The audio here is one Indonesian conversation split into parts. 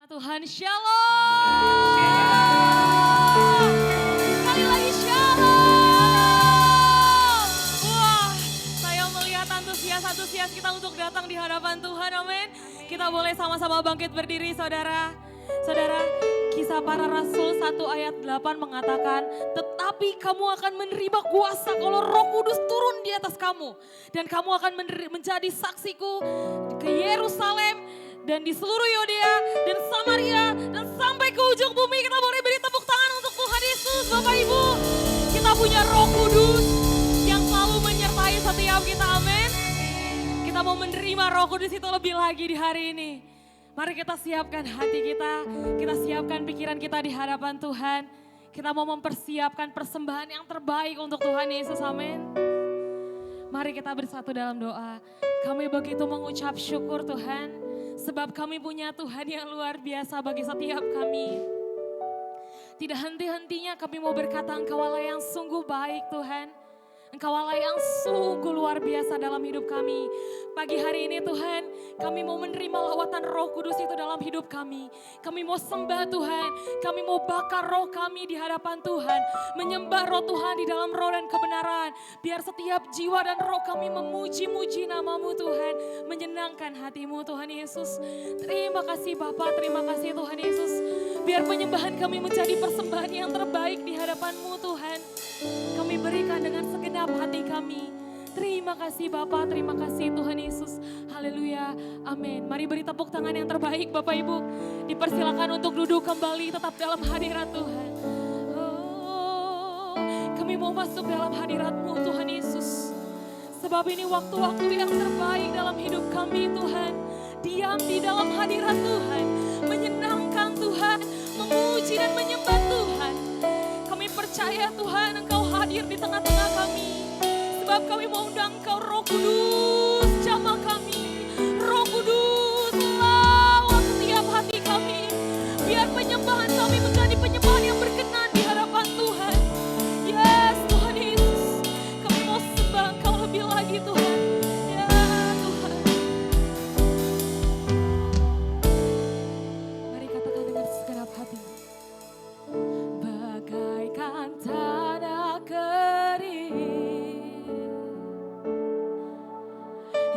Tuhan, shalom. Sekali lagi shalom. Wah, saya melihat antusias kita untuk datang di hadapan Tuhan, amin. Kita boleh sama-sama bangkit berdiri, saudara. Saudara, Kisah Para Rasul 1 ayat 8 mengatakan, tetapi kamu akan menerima kuasa kalau Roh Kudus turun di atas kamu. Dan kamu akan menjadi saksiku ke Yerusalem dan di seluruh Yudea dan Samaria dan sampai ke ujung bumi. Kita boleh beri tepuk tangan untuk Tuhan Yesus, Bapak Ibu. Kita punya Roh Kudus yang selalu menyertai setiap kita, amin. Kita mau menerima Roh Kudus itu lebih lagi di hari ini. Mari kita siapkan hati kita siapkan pikiran kita di hadapan Tuhan. Kita mau mempersiapkan persembahan yang terbaik untuk Tuhan Yesus, amin. Mari kita bersatu dalam doa. Kami begitu mengucap syukur Tuhan, sebab kami punya Tuhan yang luar biasa bagi setiap kami. Tidak henti-hentinya kami mau berkata Engkau Allah yang sungguh baik Tuhan. Engkau Allah yang sungguh luar biasa dalam hidup kami. Pagi hari ini Tuhan, kami mau menerima lawatan Roh Kudus itu dalam hidup kami. Kami mau sembah Tuhan, kami mau bakar roh kami di hadapan Tuhan. Menyembah roh Tuhan di dalam roh dan kebenaran. Biar setiap jiwa dan roh kami memuji-muji nama-Mu Tuhan. Menyenangkan hati-Mu Tuhan Yesus. Terima kasih Bapa, terima kasih Tuhan Yesus. Biar penyembahan kami menjadi persembahan yang terbaik di hadapan-Mu Tuhan. Kami berikan dengan segenap hati kami. Terima kasih Bapa, terima kasih Tuhan Yesus. Haleluya, amin. Mari beri tepuk tangan yang terbaik Bapak Ibu. Dipersilakan untuk duduk kembali tetap dalam hadirat Tuhan. Oh, kami mau masuk dalam hadirat-Mu Tuhan Yesus. Sebab ini waktu-waktu yang terbaik dalam hidup kami Tuhan. Diam di dalam hadirat Tuhan. Menyenangkan Tuhan, memuji dan menyembah Tuhan. Kami percaya Tuhan Engkau hadir di tengah-tengah kami. Sebab kami mau undang Engkau Roh Kudus, jamah kami. Roh Kudus, lawat setiap hati kami. Biar penyembahan kami menjadi penyembahan yang berkenan di hadapan Tuhan. Yes Tuhan Yesus, kami mau sembah Engkau lebih lagi Tuhan. Ya Tuhan. Mari katakan dengan segenap hati. Bagaikan tanah kering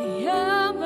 yang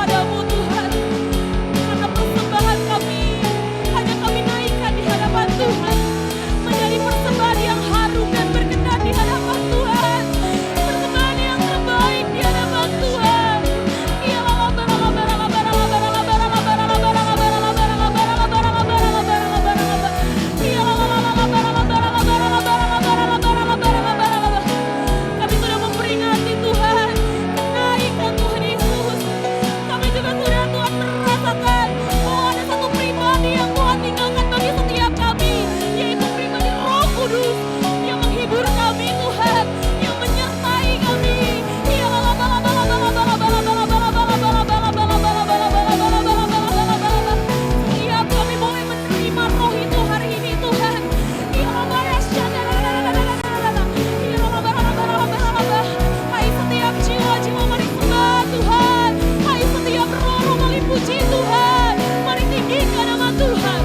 kepadamu Tuhan. Karena persembahan kami, hanya kami naikkan di hadapan Tuhan. Menjadi persembahan yang harum dan berkenan di hadapan Tuhan. Persembahan yang terbaik di hadapan Tuhan. Kami sudah memperingati Tuhan kenaikan Tuhan Yesus. Kami juga sudah Tuhan merasakan bahwa ada satu pribadi yang Tuhan tinggalkan bagi setiap kami, yaitu pribadi Roh Kudus yang menghibur kami Tuhan, yang menyertai kami. Setiap kami boleh menerima Roh itu hari ini Tuhan. Hai setiap jiwa-jiwa mari sembah Tuhan. Hai setiap roh-roh mari puji Tuhan. Mari tinggikan nama Tuhan.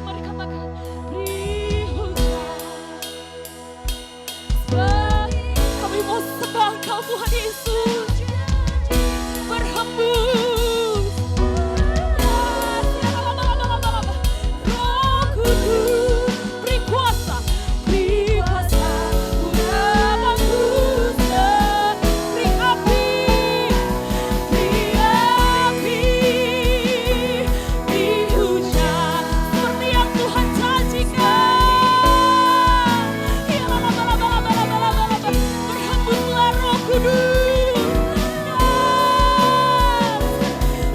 Mari katakan beri hujan. Kami mau sembah Engkau Tuhan Yesus. Berhembus Roh Kudus, beri kuasa udah bagus, beri api, beri hujan seperti yang Tuhan janjikan. Berhembuslah Roh Kudus.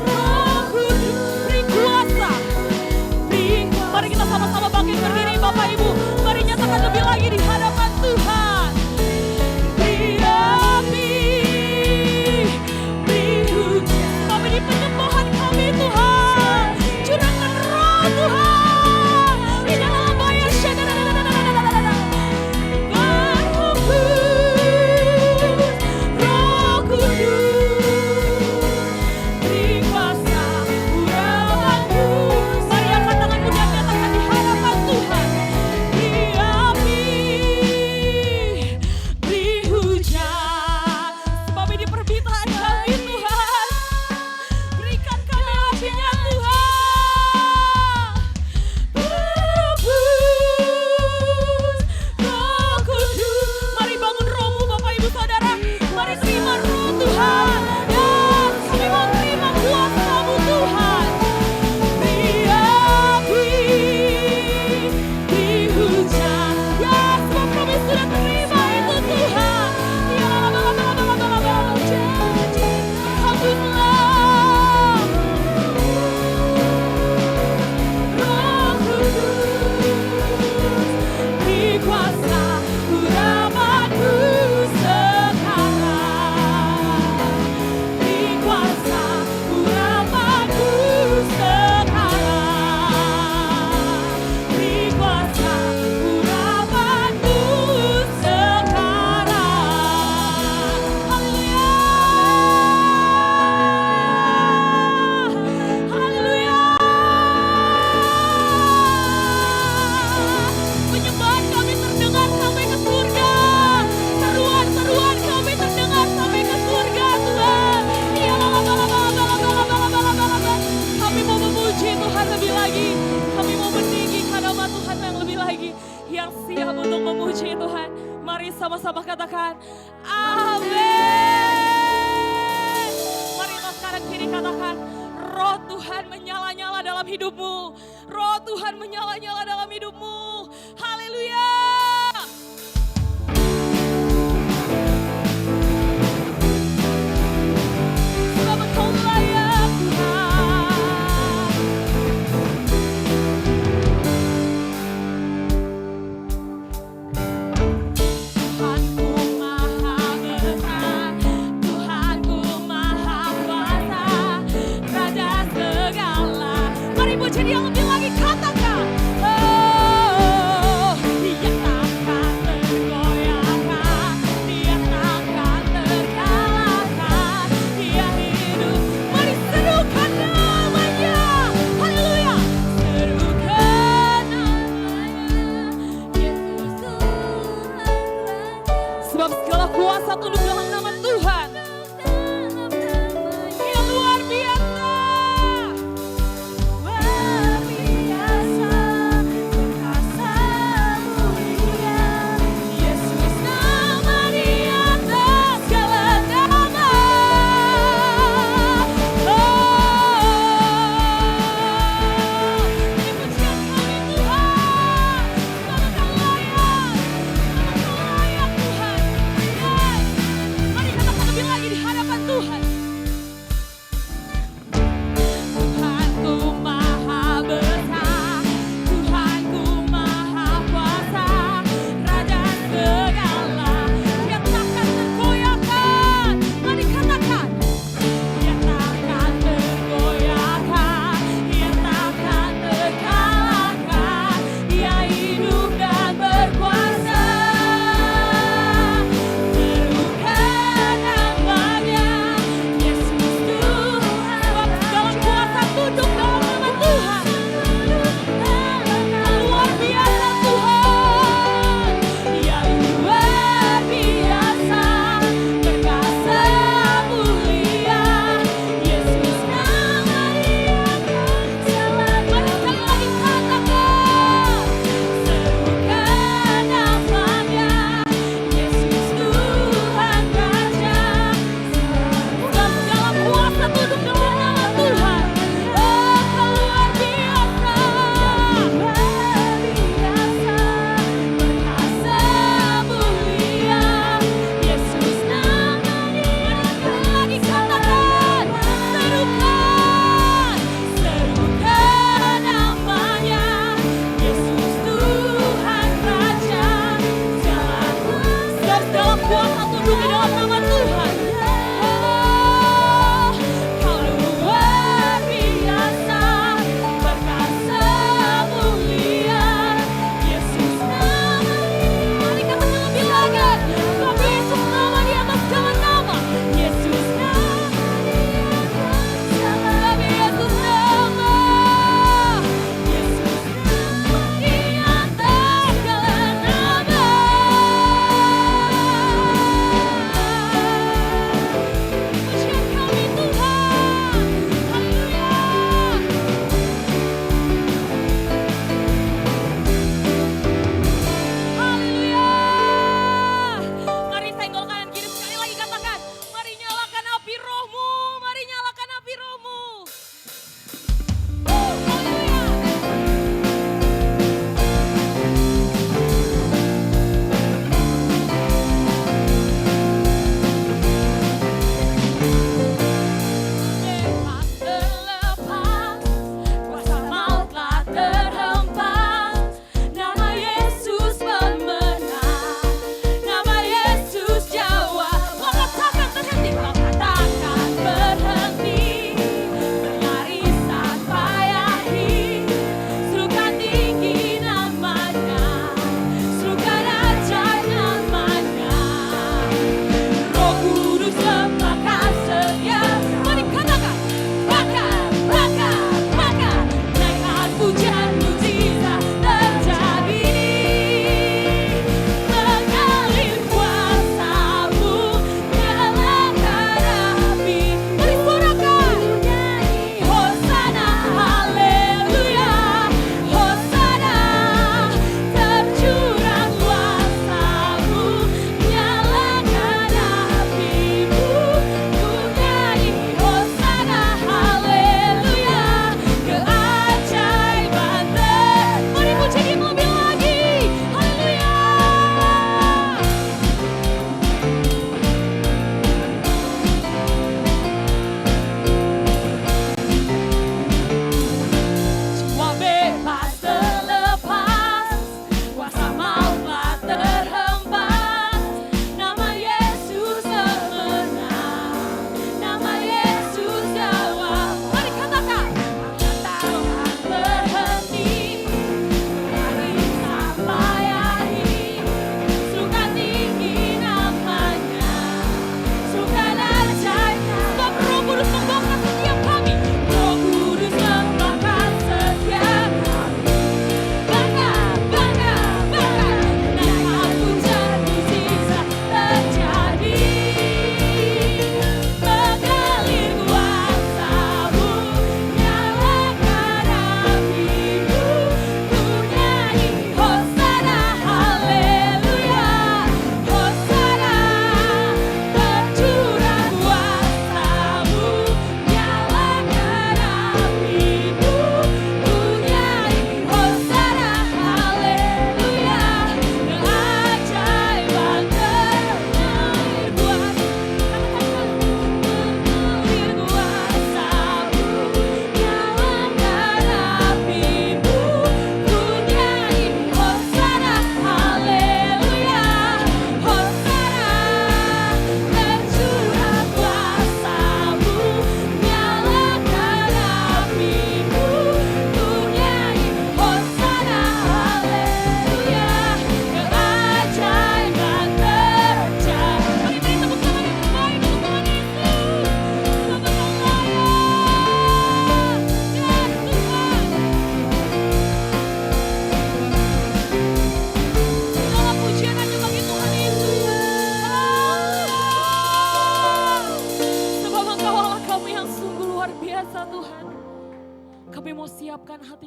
Roh Kudus, beri kuasa. Mari kita sama-sama bangkit berdiri Bapak Ibu. Mari nyatakan lebih lagi di hadapan Tuhan. Beri api, beri hujan. Kami di penyembahan kami Tuhan. Curahkan Roh Tuhan. Di dalam bayar berhembus Roh Kudus. Beri kuasa udah bagus. Mari angkat tanganmu dan nyatakan di hadapan Tuhan. Beri api, beri hujan. Sebab ini permintaan kami Tuhan. Berikan kami apinya Tuhan. Berhembus Roh Kudus. Mari bangun rohmu Bapak Ibu Saudara. Mari terima Roh Tuhan. Dan kami mau terima kuasa-Mu Tuhan. Beri api, beri hujan. Ya semua kami sudah terima itu Tuhan. Ya hembuslah Roh Kudus. Beri kuasa udah bagus sekarang. Beri kuasa udah bagus sekarang. Beri kuasa udah bagus sekarang. Haleluya. Haleluya. Penyembahan kami terdengar sampai ke surga. Seruan-seruan kami terdengar sampai ke surga Tuhan. Kami mau memuji Tuhan lebih lagi. Kami mau meninggikan nama Tuhan yang lebih lagi. Yang siap untuk memuji Tuhan. Mari sama-sama katakan amin. Mari kita sekarang kiri katakan Roh Tuhan menyala-nyala dalam hidupmu. Roh Tuhan menyala-nyala dalam hidupmu. Haleluya. Sebab Engkau layak Tuhan. Tuhanku maha besar, Tuhanku maha kuasa, Raja segala. Mari puji Dia lebih lagi, katakan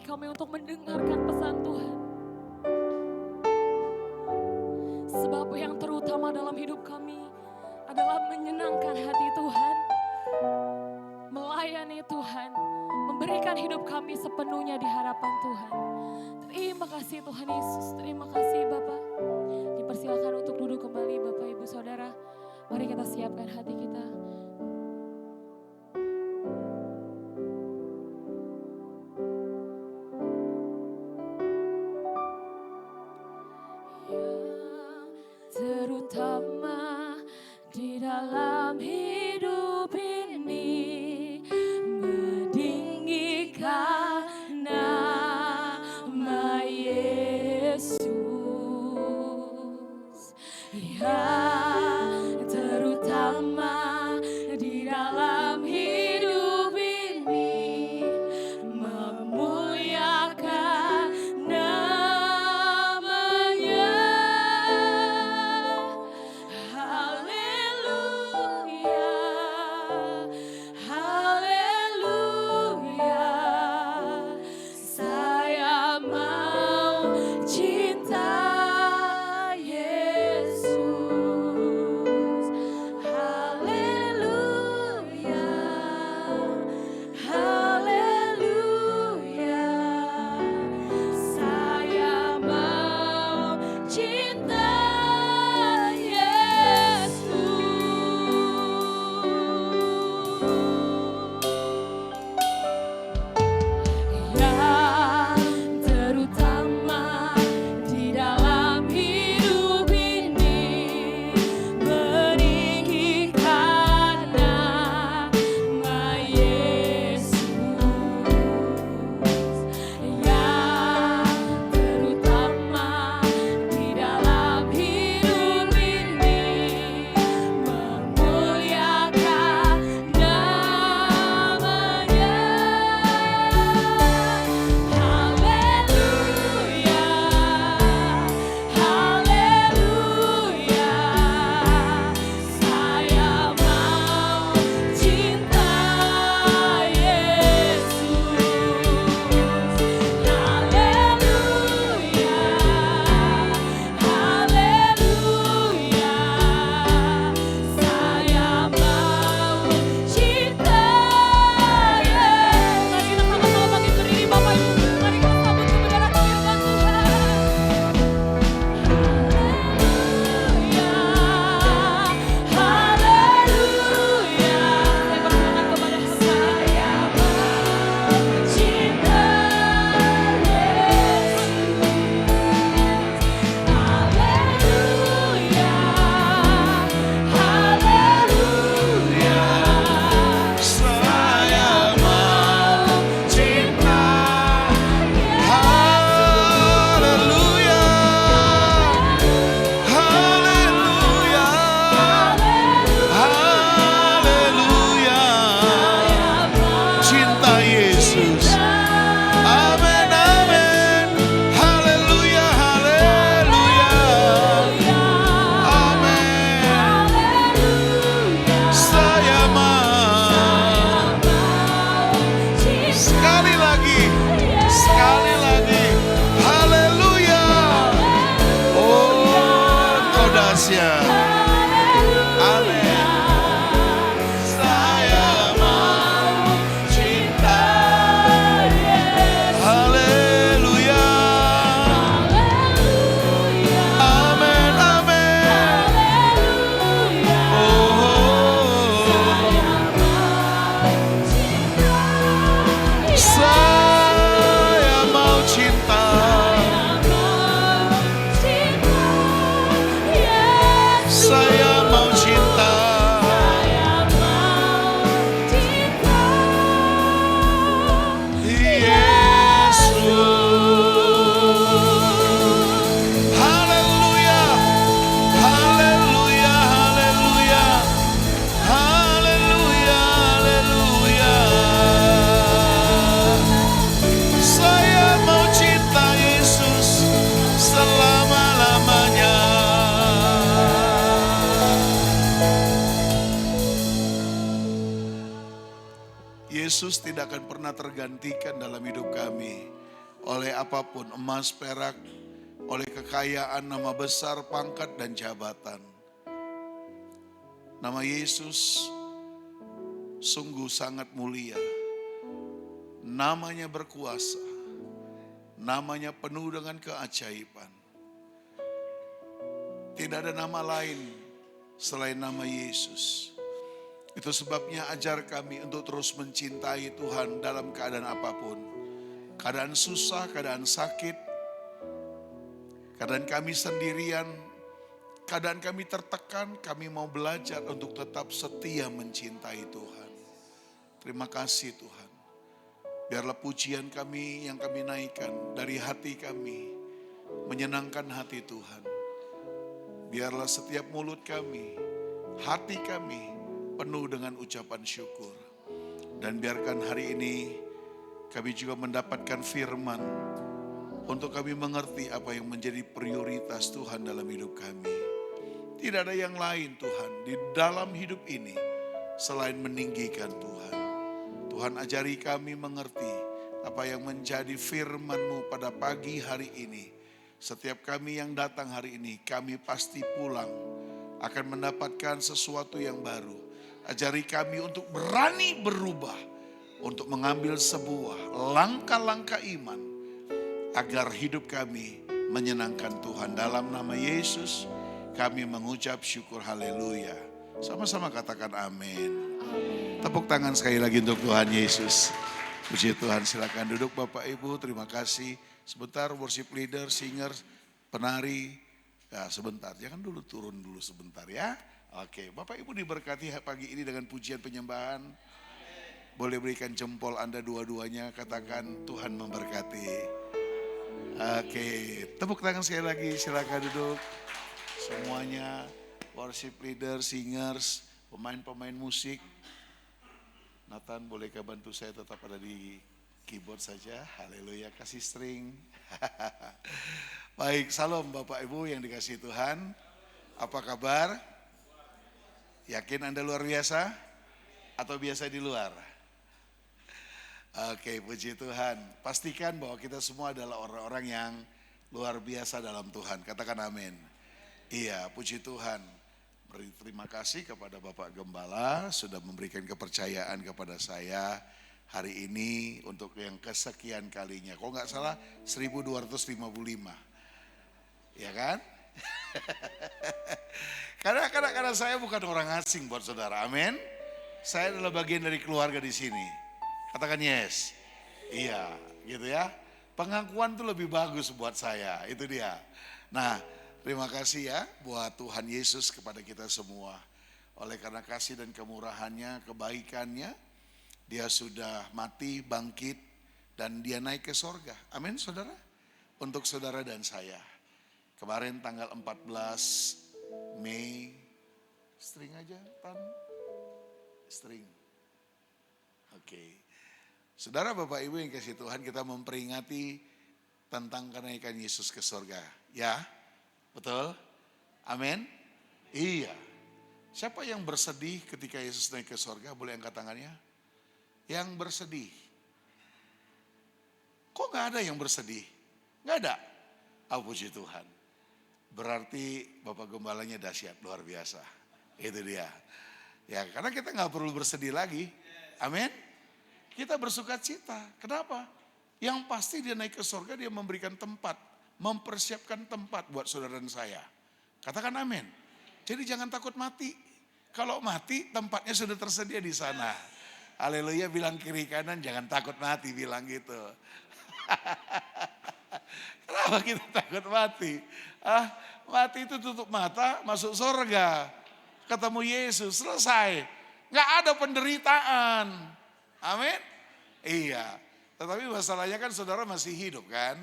kami untuk mendengarkan pesan Tuhan. Sebab yang terutama dalam hidup kami adalah menyenangkan hati Tuhan, melayani Tuhan, memberikan hidup kami sepenuhnya di hadapan Tuhan. Terima kasih Tuhan Yesus, terima kasih Bapak. Dipersilakan untuk duduk kembali Bapak Ibu Saudara. Mari kita siapkan hati kita. Terutama di dalam hidup ini meninggikan nama Yesus. Ya, terutama di dalam hidup ini memuliakan namanya. Haleluya, haleluya. Saya mau cinta Yesus. Haleluya, haleluya. Saya mau cinta Yesus. Ya, terutama di dalam hidup ini meninggikan nama Yesus. Ya, terutama di dalam hidup ini memuliakan namanya. Haleluya, haleluya. Saya mau cinta Yesus. Haleluya, haleluya. Saya mau cinta Yesus. Mari kita sama-sama bangkit berdiri Bapak Ibu. Mari kita sambut kebenaran firman Tuhan. Haleluya, haleluya. Saya berdoa kepada saya mau cinta Yesus. Haleluya, haleluya. Saya mau cinta. Haleluya, haleluya, haleluya. Cinta Yesus. Amin, amin. Haleluya, haleluya. Amin. Saya mau. Sekali lagi, sekali lagi. Haleluya. Oh, kau dahsyat. Amin. Saya mau cinta. Haleluya. Amin, amin. Oh, saya mau cinta. Saya mau cinta. Yesus. Haleluya. Haleluya, haleluya. Haleluya, haleluya. Saya mau cinta Yesus selama-lamanya. Yesus tidak akan pernah tergantikan dalam hidup kami. oleh apapun, emas, perak, oleh kekayaan, nama besar, pangkat, dan jabatan. Nama Yesus sungguh sangat mulia. Namanya berkuasa. Namanya penuh dengan keajaiban. Tidak ada nama lain selain nama Yesus. Itu sebabnya ajar kami untuk terus mencintai Tuhan dalam keadaan apapun. Keadaan susah, keadaan sakit, keadaan kami sendirian, keadaan kami tertekan, kami mau belajar untuk tetap setia mencintai Tuhan. Terima kasih Tuhan. Biarlah pujian kami yang kami naikkan dari hati kami, menyenangkan hati Tuhan. Biarlah setiap mulut kami, hati kami penuh dengan ucapan syukur. Dan biarkan hari ini kami juga mendapatkan firman untuk kami mengerti apa yang menjadi prioritas Tuhan dalam hidup kami. Tidak ada yang lain Tuhan di dalam hidup ini selain meninggikan Tuhan. Tuhan ajari kami mengerti apa yang menjadi firman-Mu pada pagi hari ini. Setiap kami yang datang hari ini, kami pasti pulang akan mendapatkan sesuatu yang baru. Ajari kami untuk berani berubah, untuk mengambil sebuah langkah-langkah iman, agar hidup kami menyenangkan Tuhan. Dalam nama Yesus kami mengucap syukur, haleluya. Sama-sama katakan amin. Tepuk tangan sekali lagi untuk Tuhan Yesus. Puji Tuhan, silakan duduk Bapak Ibu, terima kasih. Sebentar worship leader, singer, penari. Ya sebentar, jangan dulu turun dulu sebentar ya. Oke, Bapak Ibu diberkati pagi ini dengan pujian penyembahan. Boleh berikan jempol Anda dua-duanya, katakan Tuhan memberkati. Oke, tepuk tangan sekali lagi, silakan duduk. Semuanya, worship leader, singers, pemain-pemain musik. Nathan, bolehkah bantu saya tetap ada di keyboard saja? Haleluya, kasih string. Baik, salam Bapak Ibu yang dikasihi Tuhan. Apa kabar? Yakin Anda luar biasa? Atau biasa di luar? Oke, puji Tuhan. Pastikan bahwa kita semua adalah orang-orang yang luar biasa dalam Tuhan. Katakan amin. Iya, puji Tuhan. Beri terima kasih kepada Bapak Gembala sudah memberikan kepercayaan kepada saya hari ini untuk yang kesekian kalinya. Kalau nggak salah 1255. Ya kan? Karena saya bukan orang asing buat saudara. Amin. Saya adalah bagian dari keluarga di sini. Katakan yes. Iya, gitu ya. Pengakuan itu lebih bagus buat saya. Itu dia. Nah, terima kasih ya buat Tuhan Yesus kepada kita semua. Oleh karena kasih dan kemurahannya, kebaikannya, Dia sudah mati, bangkit, dan Dia naik ke sorga. Amin saudara. Untuk saudara dan saya. Kemarin tanggal 14 Mei, string aja Tan. String. Oke. Saudara Bapak Ibu yang kasih Tuhan, kita memperingati tentang kenaikan Yesus ke sorga. Ya. Betul? Amin? Iya. Siapa yang bersedih ketika Yesus naik ke sorga? Boleh angkat tangannya? Yang bersedih. Kok gak ada yang bersedih? Gak ada. Oh puji Tuhan. Berarti Bapak Gembalanya dahsyat, luar biasa. Itu dia. Ya karena kita gak perlu bersedih lagi. Amin? Kita bersuka cita. Kenapa? Yang pasti Dia naik ke sorga, Dia memberikan tempat. Mempersiapkan tempat buat saudara dan saya. Katakan amin. Jadi jangan takut mati. Kalau mati tempatnya sudah tersedia di sana. Haleluya, bilang kiri kanan jangan takut mati, bilang gitu. Kenapa kita takut mati? Mati itu tutup mata masuk surga. Ketemu Yesus, selesai. Gak ada penderitaan. Amin. Iya. Tetapi masalahnya kan saudara masih hidup kan.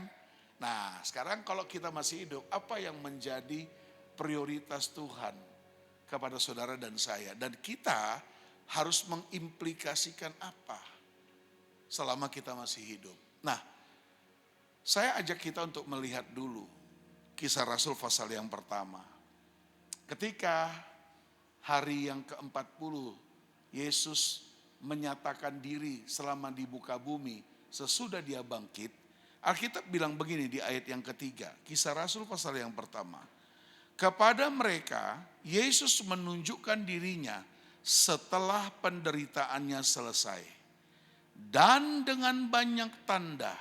Nah sekarang kalau kita masih hidup, apa yang menjadi prioritas Tuhan kepada saudara dan saya? Dan kita harus mengimplikasikan apa selama kita masih hidup. Nah saya ajak kita untuk melihat dulu Kisah Rasul pasal yang pertama. Ketika hari yang ke-40 Yesus menyatakan diri selama di muka bumi sesudah Dia bangkit. Alkitab bilang begini di ayat yang ketiga, Kisah Rasul pasal yang pertama. Kepada mereka, Yesus menunjukkan dirinya setelah penderitaannya selesai. Dan dengan banyak tanda,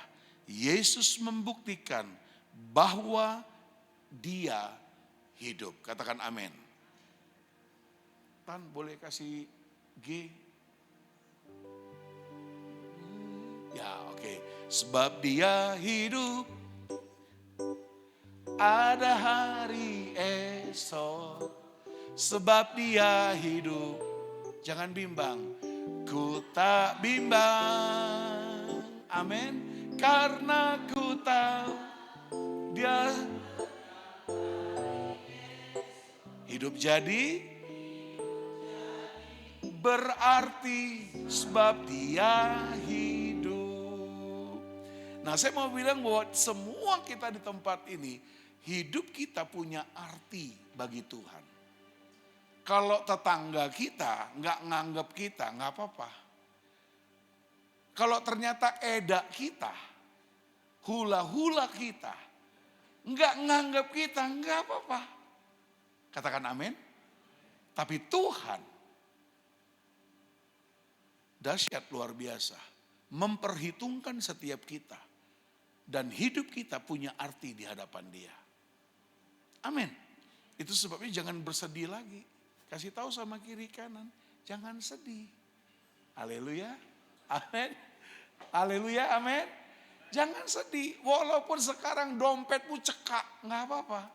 Yesus membuktikan bahwa dia hidup. Katakan amin. Tan, boleh kasih G? Ya, oke. Sebab dia hidup, ada hari esok. Sebab dia hidup, jangan bimbang. Ku tak bimbang, amin. Karena ku tahu dia hidup, jadi berarti sebab dia hidup. Nah, saya mau bilang bahwa semua kita di tempat ini, hidup kita punya arti bagi Tuhan. Kalau tetangga kita nggak nganggap kita, nggak apa-apa. Kalau ternyata edak kita, hula-hula kita, nggak nganggap kita, nggak apa-apa. Katakan amin. Tapi Tuhan dahsyat luar biasa, memperhitungkan setiap kita. Dan hidup kita punya arti di hadapan Dia. Amin. Itu sebabnya jangan bersedih lagi. Kasih tahu sama kiri kanan, jangan sedih. Haleluya. Amin. Haleluya, amin. Jangan sedih. Walaupun sekarang dompetmu cekak, nggak apa-apa.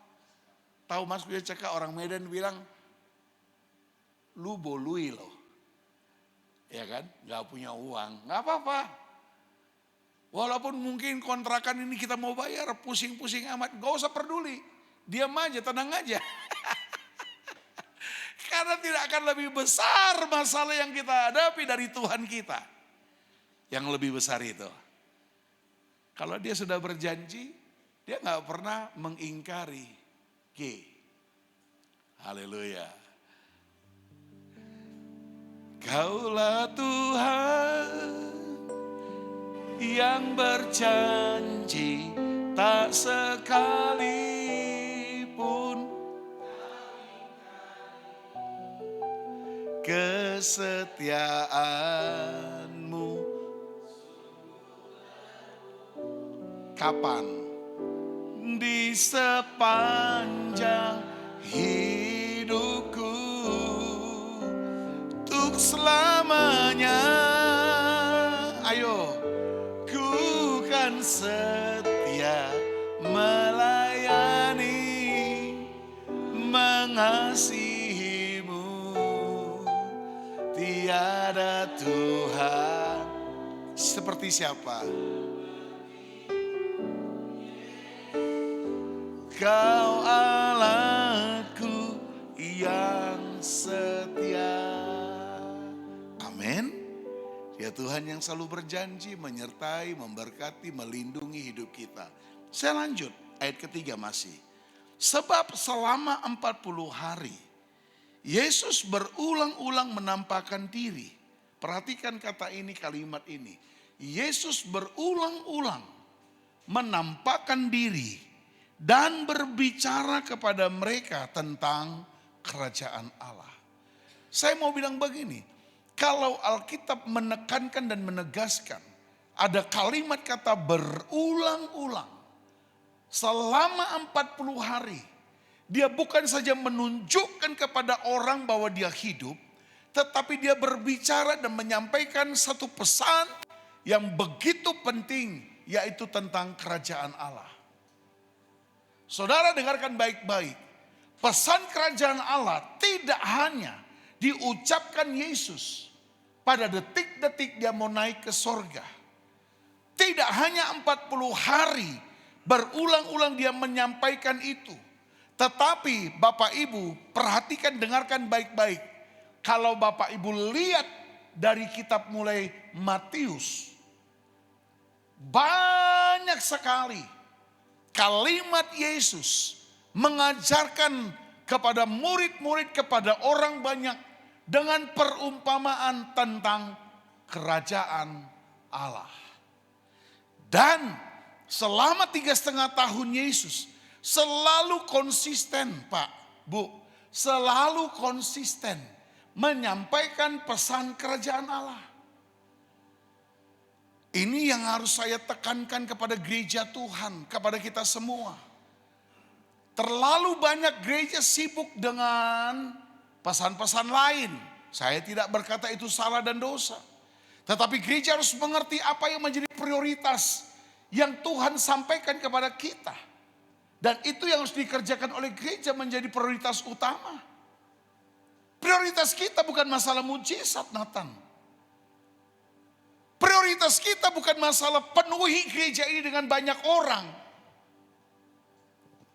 Tahu maksudnya cekak, orang Medan bilang, lu bolui loh. Ya kan, nggak punya uang, nggak apa-apa. Walaupun mungkin kontrakan ini kita mau bayar, pusing-pusing amat, gak usah peduli. Diam aja, tenang aja. Karena tidak akan lebih besar masalah yang kita hadapi dari Tuhan kita. Yang lebih besar itu. Kalau dia sudah berjanji, dia gak pernah mengingkari. G. Haleluya. Kaulah Tuhan yang berjanji tak sekalipun kesetiaanmu. Kapan? Di sepanjang hidupku, untuk selamanya. Ayo, ku kan setia melayani, mengasihimu. Tiada Tuhan seperti siapa? Kau Allahku yang setia. Amin. Ya, Tuhan yang selalu berjanji menyertai, memberkati, melindungi hidup kita. Saya lanjut ayat ketiga masih. Sebab selama 40 hari Yesus berulang-ulang menampakkan diri. Perhatikan kata ini, kalimat ini. Yesus berulang-ulang menampakkan diri dan berbicara kepada mereka tentang kerajaan Allah. Saya mau bilang begini, kalau Alkitab menekankan dan menegaskan, ada kalimat kata berulang-ulang. Selama 40 hari, dia bukan saja menunjukkan kepada orang bahwa dia hidup, tetapi dia berbicara dan menyampaikan satu pesan yang begitu penting, yaitu tentang kerajaan Allah. Saudara dengarkan baik-baik, pesan kerajaan Allah tidak hanya diucapkan Yesus pada detik-detik dia mau naik ke sorga. Tidak hanya 40 hari berulang-ulang dia menyampaikan itu. Tetapi Bapak Ibu perhatikan, dengarkan baik-baik. Kalau Bapak Ibu lihat dari kitab mulai Matius, banyak sekali kalimat Yesus mengajarkan kepada murid-murid, kepada orang banyak dengan perumpamaan tentang kerajaan Allah. Dan selama 3,5 tahun Yesus selalu konsisten, Pak, Bu, selalu konsisten menyampaikan pesan kerajaan Allah. Ini yang harus saya tekankan kepada gereja Tuhan, kepada kita semua. Terlalu banyak gereja sibuk dengan pesan-pesan lain. Saya tidak berkata itu salah dan dosa. Tetapi gereja harus mengerti apa yang menjadi prioritas yang Tuhan sampaikan kepada kita. Dan itu yang harus dikerjakan oleh gereja menjadi prioritas utama. Prioritas kita bukan masalah mujizat, Nathan. Prioritas kita bukan masalah penuhi gereja ini dengan banyak orang.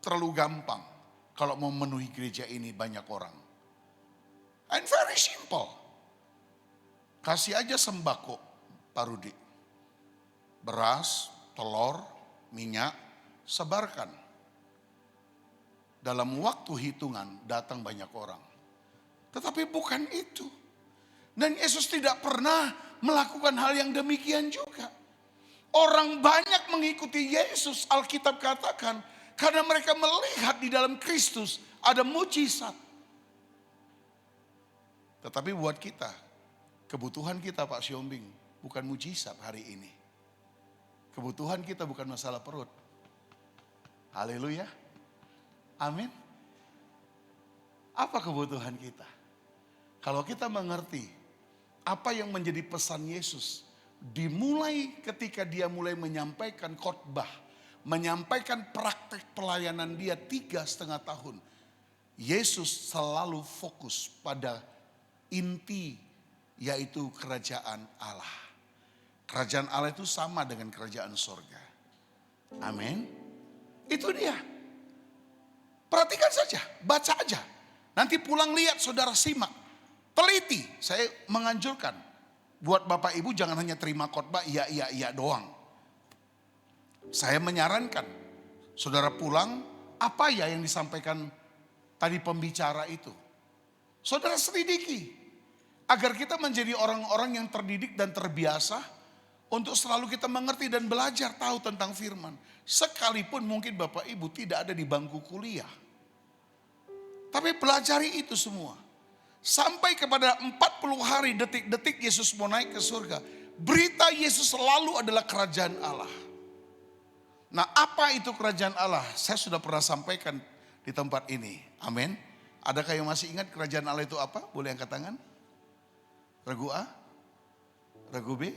Terlalu gampang kalau mau memenuhi gereja ini banyak orang. And very simple. Kasih aja sembako, Pak Rudi. Beras, telur, minyak, sebarkan. Dalam waktu hitungan datang banyak orang. Tetapi bukan itu. Dan Yesus tidak pernah melakukan hal yang demikian juga. Orang banyak mengikuti Yesus, Alkitab katakan, karena mereka melihat di dalam Kristus ada mujizat. Tetapi buat kita, kebutuhan kita Pak Siombing bukan mujizat hari ini. Kebutuhan kita bukan masalah perut. Haleluya. Amin. Apa kebutuhan kita? Kalau kita mengerti apa yang menjadi pesan Yesus, dimulai ketika dia mulai menyampaikan khotbah, menyampaikan praktek pelayanan dia 3,5 tahun. Yesus selalu fokus pada inti, yaitu kerajaan Allah. Kerajaan Allah itu sama dengan kerajaan sorga. Amin. Itu dia. Perhatikan saja, baca aja. Nanti pulang lihat, saudara simak. Teliti, saya menganjurkan. Buat Bapak Ibu jangan hanya terima khotbah iya doang. Saya menyarankan, saudara pulang, apa ya yang disampaikan tadi pembicara itu. Saudara selidiki, agar kita menjadi orang-orang yang terdidik dan terbiasa untuk selalu kita mengerti dan belajar tahu tentang firman. Sekalipun mungkin Bapak Ibu tidak ada di bangku kuliah. Tapi pelajari itu semua. Sampai kepada 40 hari detik-detik Yesus mau naik ke surga. Berita Yesus selalu adalah kerajaan Allah. Nah, apa itu kerajaan Allah? Saya sudah pernah sampaikan di tempat ini. Amin. Adakah yang masih ingat kerajaan Allah itu apa? Boleh angkat tangan? Regu A, regu B,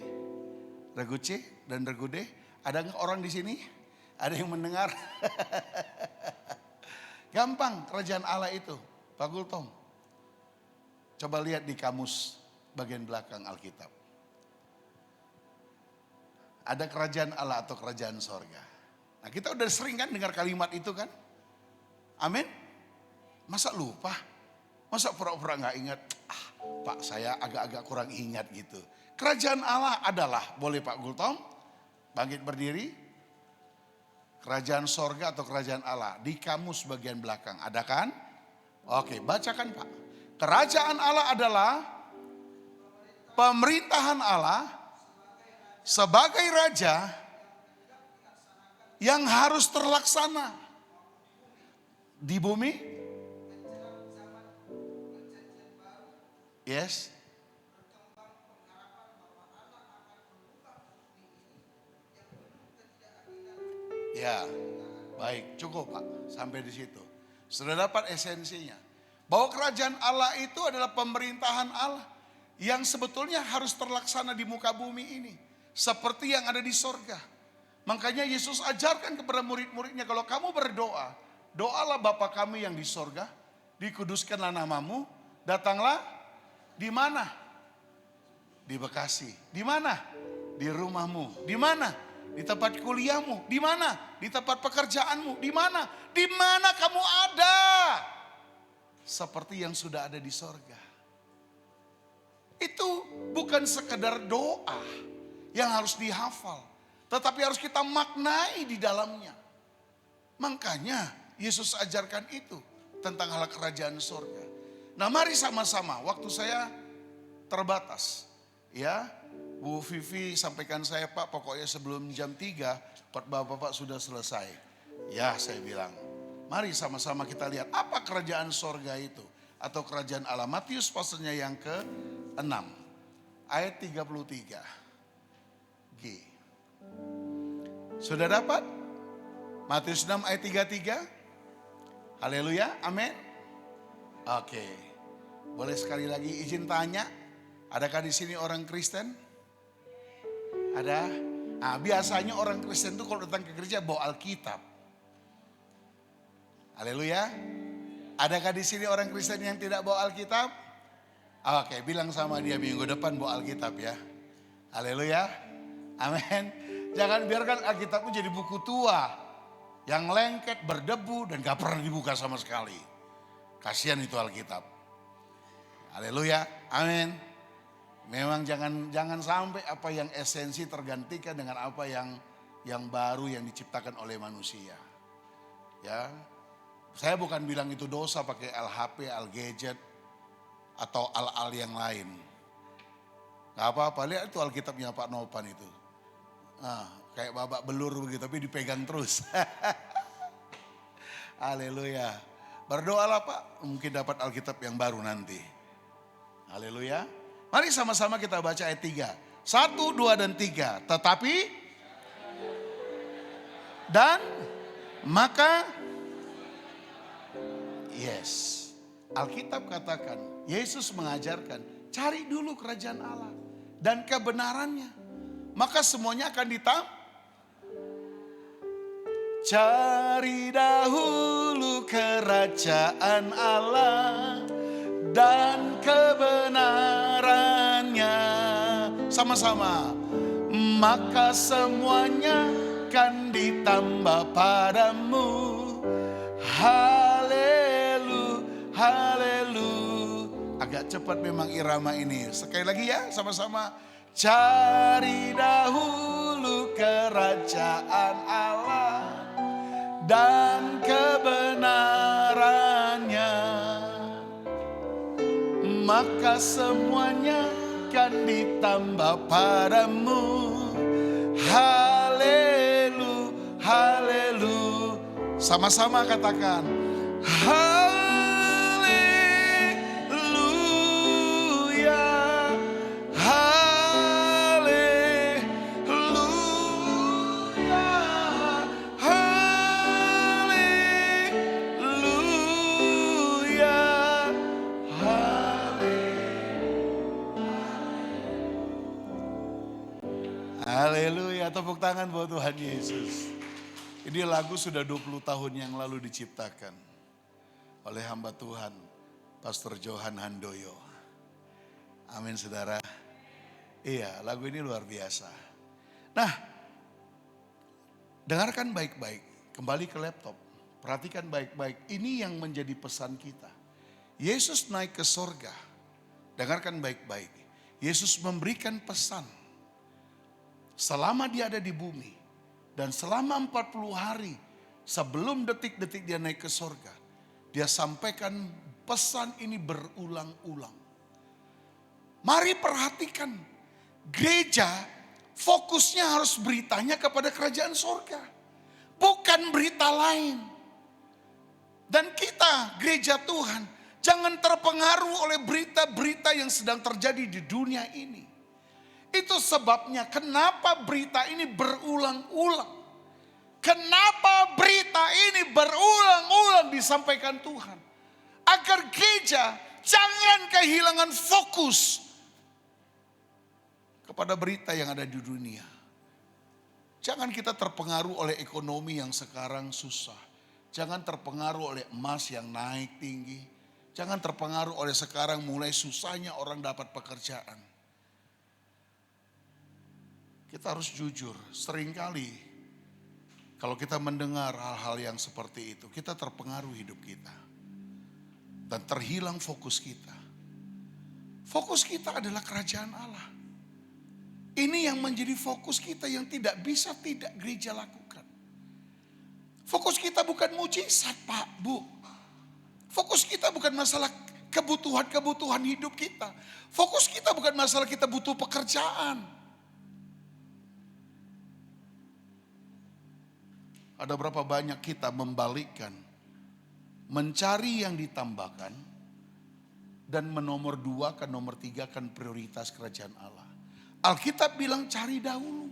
regu C, dan regu D. Ada nggak orang di sini? Ada yang mendengar? Gampang kerajaan Allah itu. Pak Gultom. Coba lihat di kamus bagian belakang Alkitab. Ada kerajaan Allah atau kerajaan sorga. Nah, kita udah sering kan dengar kalimat itu kan? Amin. Masa lupa? Masa pura-pura gak ingat? Pak, saya agak-agak kurang ingat gitu. Kerajaan Allah adalah, boleh Pak Gultom bangkit berdiri. Kerajaan sorga atau kerajaan Allah. Di kamus bagian belakang, ada kan? Oke, bacakan Pak. Kerajaan Allah adalah pemerintahan Allah sebagai raja yang harus terlaksana di bumi. Yes. Ya, baik, cukup Pak, sampai di situ. Sudah dapat esensinya. Bahwa kerajaan Allah itu adalah pemerintahan Allah yang sebetulnya harus terlaksana di muka bumi ini. Seperti yang ada di sorga. Makanya Yesus ajarkan kepada murid-muridnya, kalau kamu berdoa, doalah Bapa kami yang di sorga, dikuduskanlah namamu, datanglah di mana? Di Bekasi. Di mana? Di rumahmu. Di mana? Di tempat kuliahmu. Di mana? Di tempat pekerjaanmu. Di mana? Di mana kamu ada? Seperti yang sudah ada di sorga. Itu bukan sekedar doa yang harus dihafal. Tetapi harus kita maknai di dalamnya. Makanya Yesus ajarkan itu tentang hal kerajaan sorga. Nah, mari sama-sama, waktu saya terbatas. Ya, Bu Vivi sampaikan saya, Pak, pokoknya sebelum jam 3 khotbah Bapak sudah selesai. Ya, saya bilang, mari sama-sama kita lihat apa kerajaan sorga itu. Atau kerajaan Allah. Matius pasalnya yang ke-6 ayat 33. G. Sudah dapat? Matius 6 ayat 33. Haleluya, amin. Oke. Boleh sekali lagi izin tanya, adakah di sini orang Kristen? Ada? Nah, biasanya orang Kristen itu kalau datang ke gereja bawa Alkitab. Haleluya. Adakah di sini orang Kristen yang tidak bawa Alkitab? Oke, bilang sama dia minggu depan bawa Alkitab ya. Haleluya. Amin. Jangan biarkan Alkitabmu jadi buku tua yang lengket, berdebu dan gak pernah dibuka sama sekali. Kasihan itu Alkitab. Haleluya. Amin. Memang jangan sampai apa yang esensi tergantikan dengan apa yang baru yang diciptakan oleh manusia. Ya. Saya bukan bilang itu dosa pakai Al-HP, Al-gadget atau al-al yang lain. Gak apa-apa, lihat itu Alkitabnya Pak Nopan itu. Nah, kayak babak belur begitu tapi dipegang terus. Haleluya. Berdoalah Pak, mungkin dapat Alkitab yang baru nanti. Haleluya. Mari sama-sama kita baca ayat 3. 1, 2 dan 3. Tetapi dan maka yes. Alkitab katakan, Yesus mengajarkan, cari dulu kerajaan Allah dan kebenarannya. Maka semuanya akan ditambah. Cari dahulu kerajaan Allah dan kebenarannya. Sama-sama. Maka semuanya akan ditambah padamu. Haleluya, haleluya. Agak cepat memang irama ini. Sekali lagi ya, sama-sama. Cari dahulu kerajaan Allah dan kebenarannya, maka semuanya akan ditambah padamu. Haleluya, haleluya. Sama-sama katakan haleluya. Haleluya, tepuk tangan buat Tuhan Yesus. Ini lagu sudah 20 tahun yang lalu diciptakan oleh hamba Tuhan, Pastor Johan Handoyo. Amin saudara. Iya, lagu ini luar biasa. Nah, dengarkan baik-baik, kembali ke laptop. Perhatikan baik-baik, ini yang menjadi pesan kita. Yesus naik ke sorga, dengarkan baik-baik. Yesus memberikan pesan. Selama dia ada di bumi dan selama 40 hari sebelum detik-detik dia naik ke sorga, dia sampaikan pesan ini berulang-ulang. Mari perhatikan, gereja fokusnya harus beritanya kepada kerajaan sorga, bukan berita lain. Dan kita gereja Tuhan jangan terpengaruh oleh berita-berita yang sedang terjadi di dunia ini. Itu sebabnya kenapa berita ini berulang-ulang. Kenapa berita ini berulang-ulang disampaikan Tuhan. Agar gereja jangan kehilangan fokus kepada berita yang ada di dunia. Jangan kita terpengaruh oleh ekonomi yang sekarang susah. Jangan terpengaruh oleh emas yang naik tinggi. Jangan terpengaruh oleh sekarang mulai susahnya orang dapat pekerjaan. Kita harus jujur, seringkali kalau kita mendengar hal-hal yang seperti itu, kita terpengaruh hidup kita. Dan terhilang fokus kita. Fokus kita adalah kerajaan Allah. Ini yang menjadi fokus kita yang tidak bisa tidak gereja lakukan. Fokus kita bukan mujizat Pak, Bu. Fokus kita bukan masalah kebutuhan-kebutuhan hidup kita. Fokus kita bukan masalah kita butuh pekerjaan. Ada berapa banyak kita membalikkan, mencari yang ditambahkan, dan menomor dua kan, nomor tiga kan prioritas kerajaan Allah. Alkitab bilang cari dahulu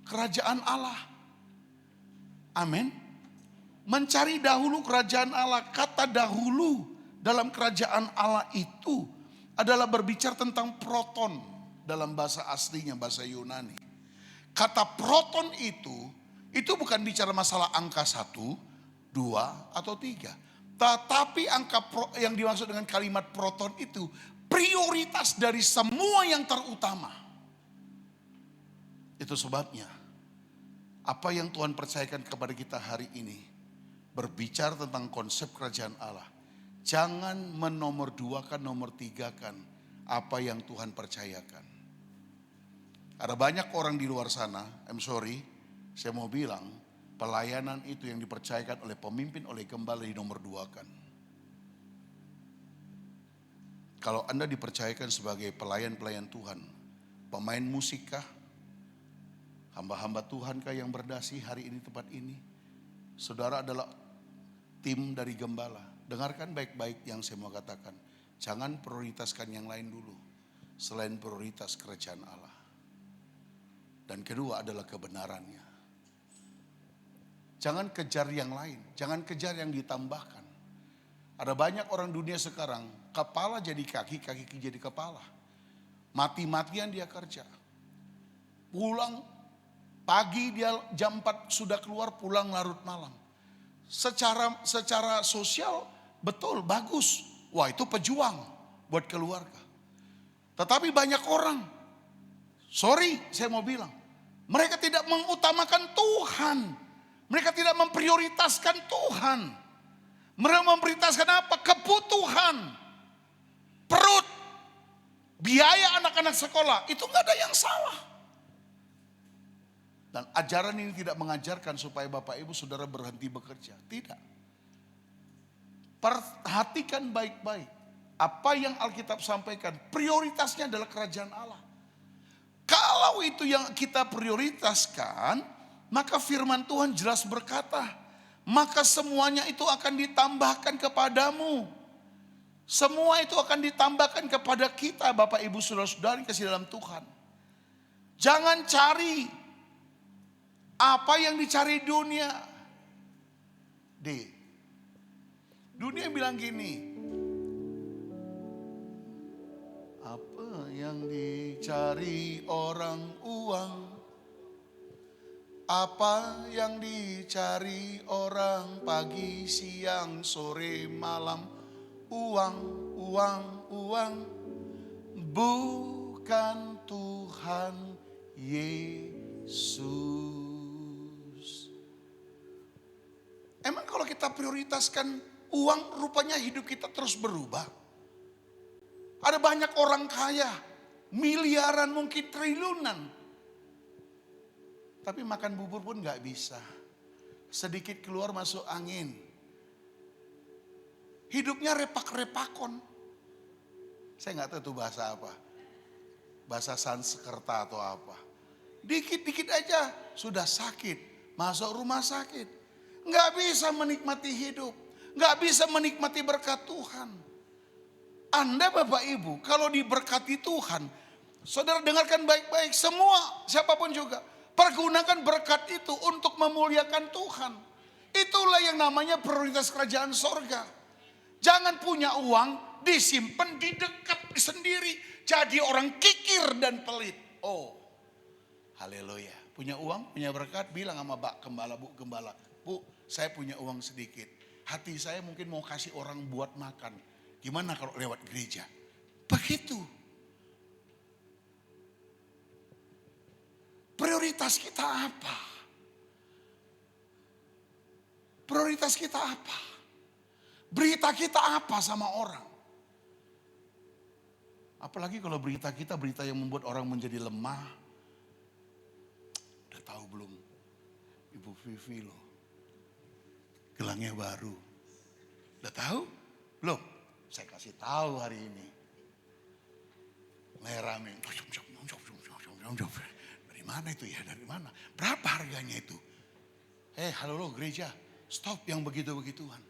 kerajaan Allah. Amin. Mencari dahulu kerajaan Allah. Kata dahulu dalam kerajaan Allah itu adalah berbicara tentang proton dalam bahasa aslinya, bahasa Yunani. Kata proton itu bukan bicara masalah angka 1, 2, atau 3. Tetapi yang dimaksud dengan kalimat proton itu prioritas dari semua yang terutama. Itu sebabnya apa yang Tuhan percayakan kepada kita hari ini berbicara tentang konsep kerajaan Allah. Jangan menomor duakan, nomor tigakan apa yang Tuhan percayakan. Ada banyak orang di luar sana, saya mau bilang, pelayanan itu yang dipercayakan oleh pemimpin, oleh gembala di nomor duakan. Kalau Anda dipercayakan sebagai pelayan-pelayan Tuhan, pemain musik kah? Hamba-hamba Tuhan kah yang berdasi hari ini tempat ini? Saudara adalah tim dari gembala. Dengarkan baik-baik yang saya mau katakan. Jangan prioritaskan yang lain dulu selain prioritas kerajaan Allah. Dan kedua adalah kebenarannya. Jangan kejar yang lain, jangan kejar yang ditambahkan. Ada banyak orang dunia sekarang, kepala jadi kaki, kaki jadi kepala. Mati-matian dia kerja. Pulang pagi dia jam 4 sudah keluar, pulang larut malam. Secara sosial betul, bagus. Wah, itu pejuang buat keluarga. Tetapi banyak orang, saya mau bilang, mereka tidak mengutamakan Tuhan. Mereka tidak memprioritaskan Tuhan. Mereka memprioritaskan apa? Kebutuhan. Perut. Biaya anak-anak sekolah. Itu gak ada yang salah. Dan ajaran ini tidak mengajarkan supaya Bapak Ibu Saudara berhenti bekerja. Tidak. Perhatikan baik-baik. Apa yang Alkitab sampaikan. Prioritasnya adalah kerajaan Allah. Kalau itu yang kita prioritaskan, maka firman Tuhan jelas berkata, maka semuanya itu akan ditambahkan kepadamu. Semua itu akan ditambahkan kepada kita, Bapak Ibu Saudara-saudari kasih dalam Tuhan. Jangan cari apa yang dicari dunia. Dunia bilang gini, apa yang dicari orang uang, apa yang dicari orang pagi, siang, sore, malam, uang, uang, uang, bukan Tuhan Yesus. Emang kalau kita prioritaskan uang, rupanya hidup kita terus berubah. Ada banyak orang kaya, miliaran mungkin triliunan. Tapi makan bubur pun gak bisa. Sedikit keluar masuk angin. Hidupnya repak-repakon. Saya gak tahu itu bahasa apa. Bahasa Sanskerta atau apa. Dikit-dikit aja sudah sakit. Masuk rumah sakit. Gak bisa menikmati hidup. Gak bisa menikmati berkat Tuhan. Anda Bapak Ibu kalau diberkati Tuhan. Saudara dengarkan baik-baik. Semua siapapun juga. Pergunakan berkat itu untuk memuliakan Tuhan. Itulah yang namanya prioritas kerajaan sorga. Jangan punya uang disimpan di dekat sendiri. Jadi orang kikir dan pelit. Oh, haleluya. Punya uang, punya berkat, bilang sama Pak Gembala, Bu Gembala. Bu, saya punya uang sedikit. Hati saya mungkin mau kasih orang buat makan. Gimana kalau lewat gereja? Begitu. Prioritas kita apa? Prioritas kita apa? Berita kita apa sama orang? Apalagi kalau berita kita berita yang membuat orang menjadi lemah. Udah tahu belum? Ibu Vivi loh. Gelangnya baru. Udah tahu? Belum? Saya kasih tahu hari ini. Merah-merah. Dari mana itu ya? Dari mana? Berapa harganya itu? Halo gereja, stop yang begitu-begituan.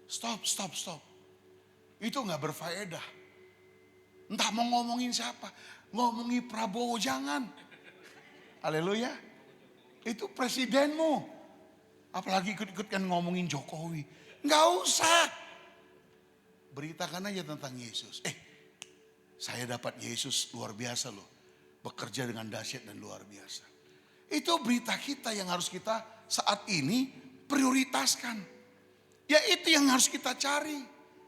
Stop. Itu gak berfaedah. Entah mau ngomongin siapa, ngomongin Prabowo jangan. Haleluya. Itu presidenmu. Apalagi ikut-ikut kan ngomongin Jokowi. Gak usah. Beritakan aja tentang Yesus. Saya dapat Yesus luar biasa loh. Bekerja dengan dahsyat dan luar biasa. Itu berita kita yang harus kita saat ini prioritaskan. Ya itu yang harus kita cari.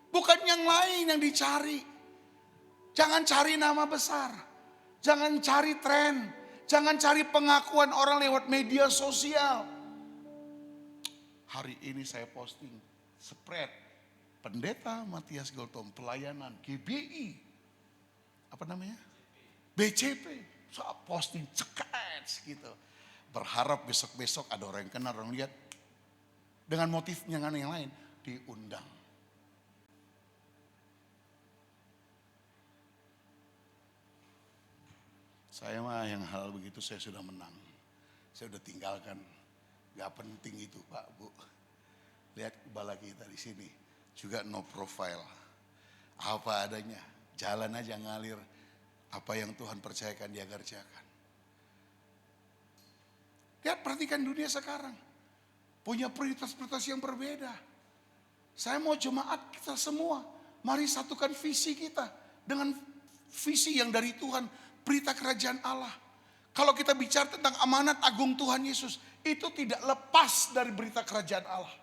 Bukan yang lain yang dicari. Jangan cari nama besar. Jangan cari tren. Jangan cari pengakuan orang lewat media sosial. Hari ini saya posting spread Pendeta Matias Gultom pelayanan GBI. Apa namanya? BCP. So, posting cekets gitu. Berharap besok-besok ada orang yang kenal, orang lihat. Dengan motifnya dengan yang lain. Diundang. Saya mah yang hal begitu saya sudah menang. Saya sudah tinggalkan. Gak penting itu Pak, Bu. Lihat kepala kita di sini. Juga no profile. Apa adanya. Jalan aja ngalir. Apa yang Tuhan percayakan dia kerjakan. Lihat perhatikan dunia sekarang. Punya prioritas-prioritas yang berbeda. Saya mau jemaat kita semua. Mari satukan visi kita. Dengan visi yang dari Tuhan. Berita kerajaan Allah. Kalau kita bicara tentang amanat agung Tuhan Yesus. Itu tidak lepas dari berita kerajaan Allah.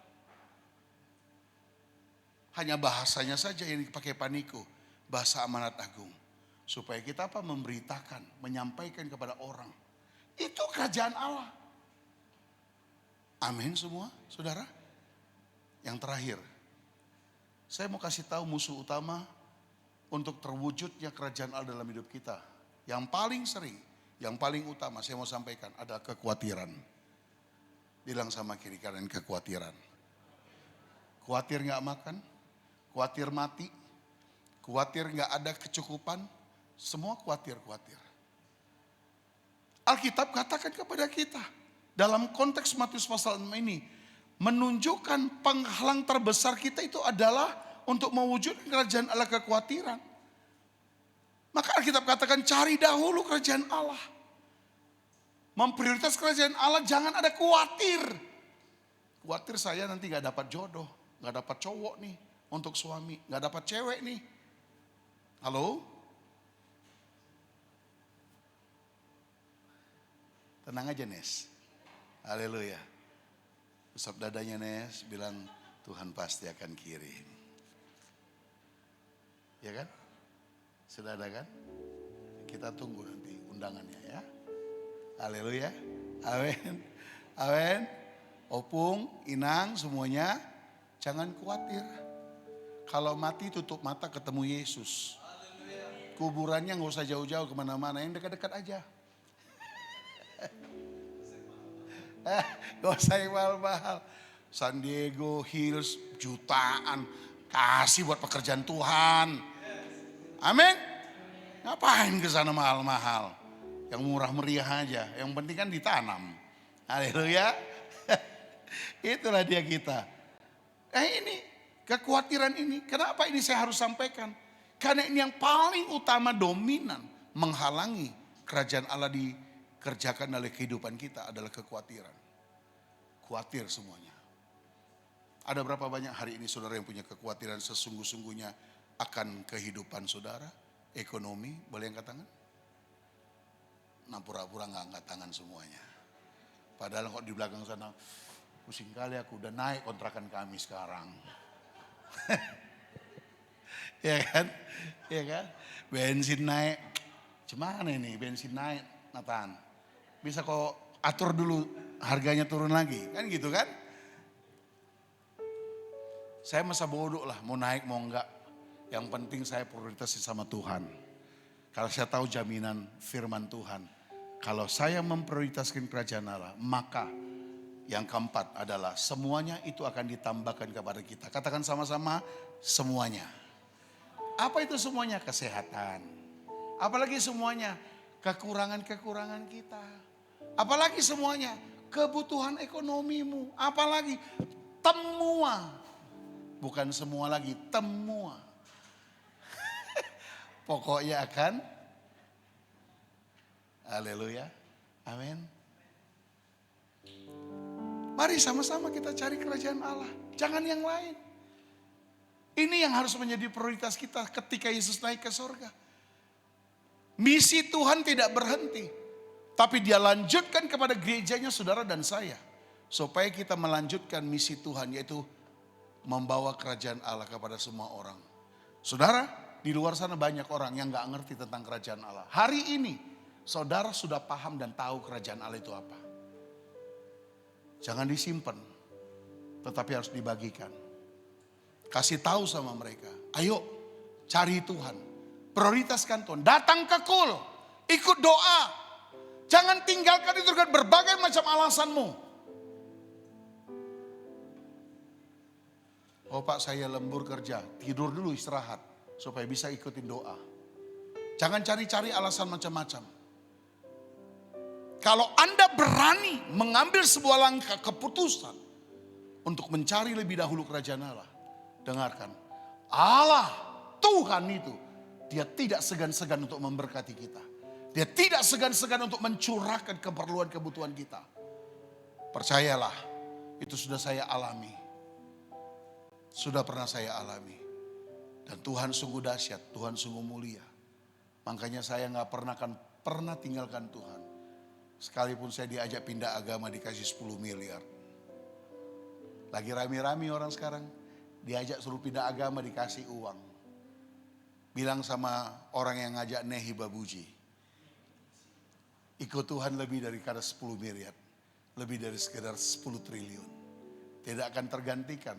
Hanya bahasanya saja yang dipakai Paniko. Bahasa amanat agung. Supaya kita memberitakan, menyampaikan kepada orang. Itu kerajaan Allah. Amin semua, saudara. Yang terakhir, saya mau kasih tahu musuh utama untuk terwujudnya kerajaan Allah dalam hidup kita. Yang paling sering, yang paling utama saya mau sampaikan adalah kekhawatiran. Bilang sama kiri kanan kekhawatiran. Khawatir gak makan, khawatir mati, khawatir gak ada kecukupan, semua khawatir. Alkitab katakan kepada kita, dalam konteks Matius pasal 6 ini, menunjukkan penghalang terbesar kita itu adalah untuk mewujudkan kerajaan Allah kekhawatiran. Maka Alkitab katakan cari dahulu kerajaan Allah. Memprioritas kerajaan Allah, jangan ada khawatir. Khawatir saya nanti gak dapat jodoh, gak dapat cowok nih untuk suami, gak dapat cewek nih. Halo? Tenang aja Nes. Haleluya. Usap dadanya Nes, bilang Tuhan pasti akan kirim. Ya kan? Sudah ada kan? Kita tunggu nanti undangannya ya. Haleluya. Amin. Amin. Opung, Inang semuanya jangan khawatir. Kalau mati tutup mata ketemu Yesus. Kuburannya gak usah jauh-jauh kemana-mana, yang dekat-dekat aja. Gak usah yang mahal-mahal. San Diego Hills jutaan. Kasih buat pekerjaan Tuhan. Amin. Ngapain ke sana mahal-mahal? Yang murah meriah aja. Yang penting kan ditanam. Haleluya. Itulah dia kita. Ini kekhawatiran ini. Kenapa ini saya harus sampaikan? Karena ini yang paling utama dominan menghalangi kerajaan Allah dikerjakan oleh kehidupan kita adalah kekhawatiran. Khawatir semuanya. Ada berapa banyak hari ini saudara yang punya kekhawatiran sesungguh-sungguhnya akan kehidupan saudara, ekonomi, boleh angkat tangan? Nah pura-pura gak angkat tangan semuanya. Padahal kok di belakang sana, pusing kali aku udah naik kontrakan kami sekarang. Ya kan? Ya kan? Bensin naik. Gimana ini bensin naik, Nathan? Bisa kok atur dulu harganya turun lagi, kan gitu kan? Saya masa bodoh lah, mau naik mau enggak. Yang penting saya prioritasin sama Tuhan. Kalau saya tahu jaminan firman Tuhan. Kalau saya memprioritaskan kerajaan Allah, maka yang keempat adalah semuanya itu akan ditambahkan kepada kita. Katakan sama-sama semuanya. Apa itu semuanya? Kesehatan. Apalagi semuanya kekurangan-kekurangan kita. Apalagi semuanya kebutuhan ekonomimu. Apalagi temua. Bukan semua lagi, temua. Pokoknya akan. Haleluya. Amin. Mari sama-sama kita cari kerajaan Allah. Jangan yang lain. Ini yang harus menjadi prioritas kita ketika Yesus naik ke surga. Misi Tuhan tidak berhenti. Tapi dia lanjutkan kepada gerejanya saudara dan saya. Supaya kita melanjutkan misi Tuhan, yaitu membawa kerajaan Allah kepada semua orang. Saudara, di luar sana banyak orang yang gak ngerti tentang kerajaan Allah. Hari ini saudara sudah paham dan tahu kerajaan Allah itu apa. Jangan disimpan, tetapi harus dibagikan. Kasih tahu sama mereka, ayo cari Tuhan, prioritaskan Tuhan, datang ke kul, ikut doa. Jangan tinggalkan itu dengan berbagai macam alasanmu. Oh Pak, saya lembur kerja, tidur dulu istirahat supaya bisa ikutin doa. Jangan cari-cari alasan macam-macam. Kalau Anda berani mengambil sebuah langkah keputusan untuk mencari lebih dahulu kerajaan Allah, dengarkan, Allah Tuhan itu dia tidak segan-segan untuk memberkati kita. Dia tidak segan-segan untuk mencurahkan keperluan kebutuhan kita. Percayalah, itu sudah saya alami. Sudah pernah saya alami. Dan Tuhan sungguh dahsyat, Tuhan sungguh mulia. Makanya saya gak pernah tinggalkan Tuhan. Sekalipun saya diajak pindah agama dikasih 10 miliar. Lagi rame-rame orang sekarang. Diajak suruh pindah agama dikasih uang. Bilang sama orang yang ngajak Nehi Babuji. Ikut Tuhan lebih dari 10 miliar. Lebih dari sekedar 10 triliun. Tidak akan tergantikan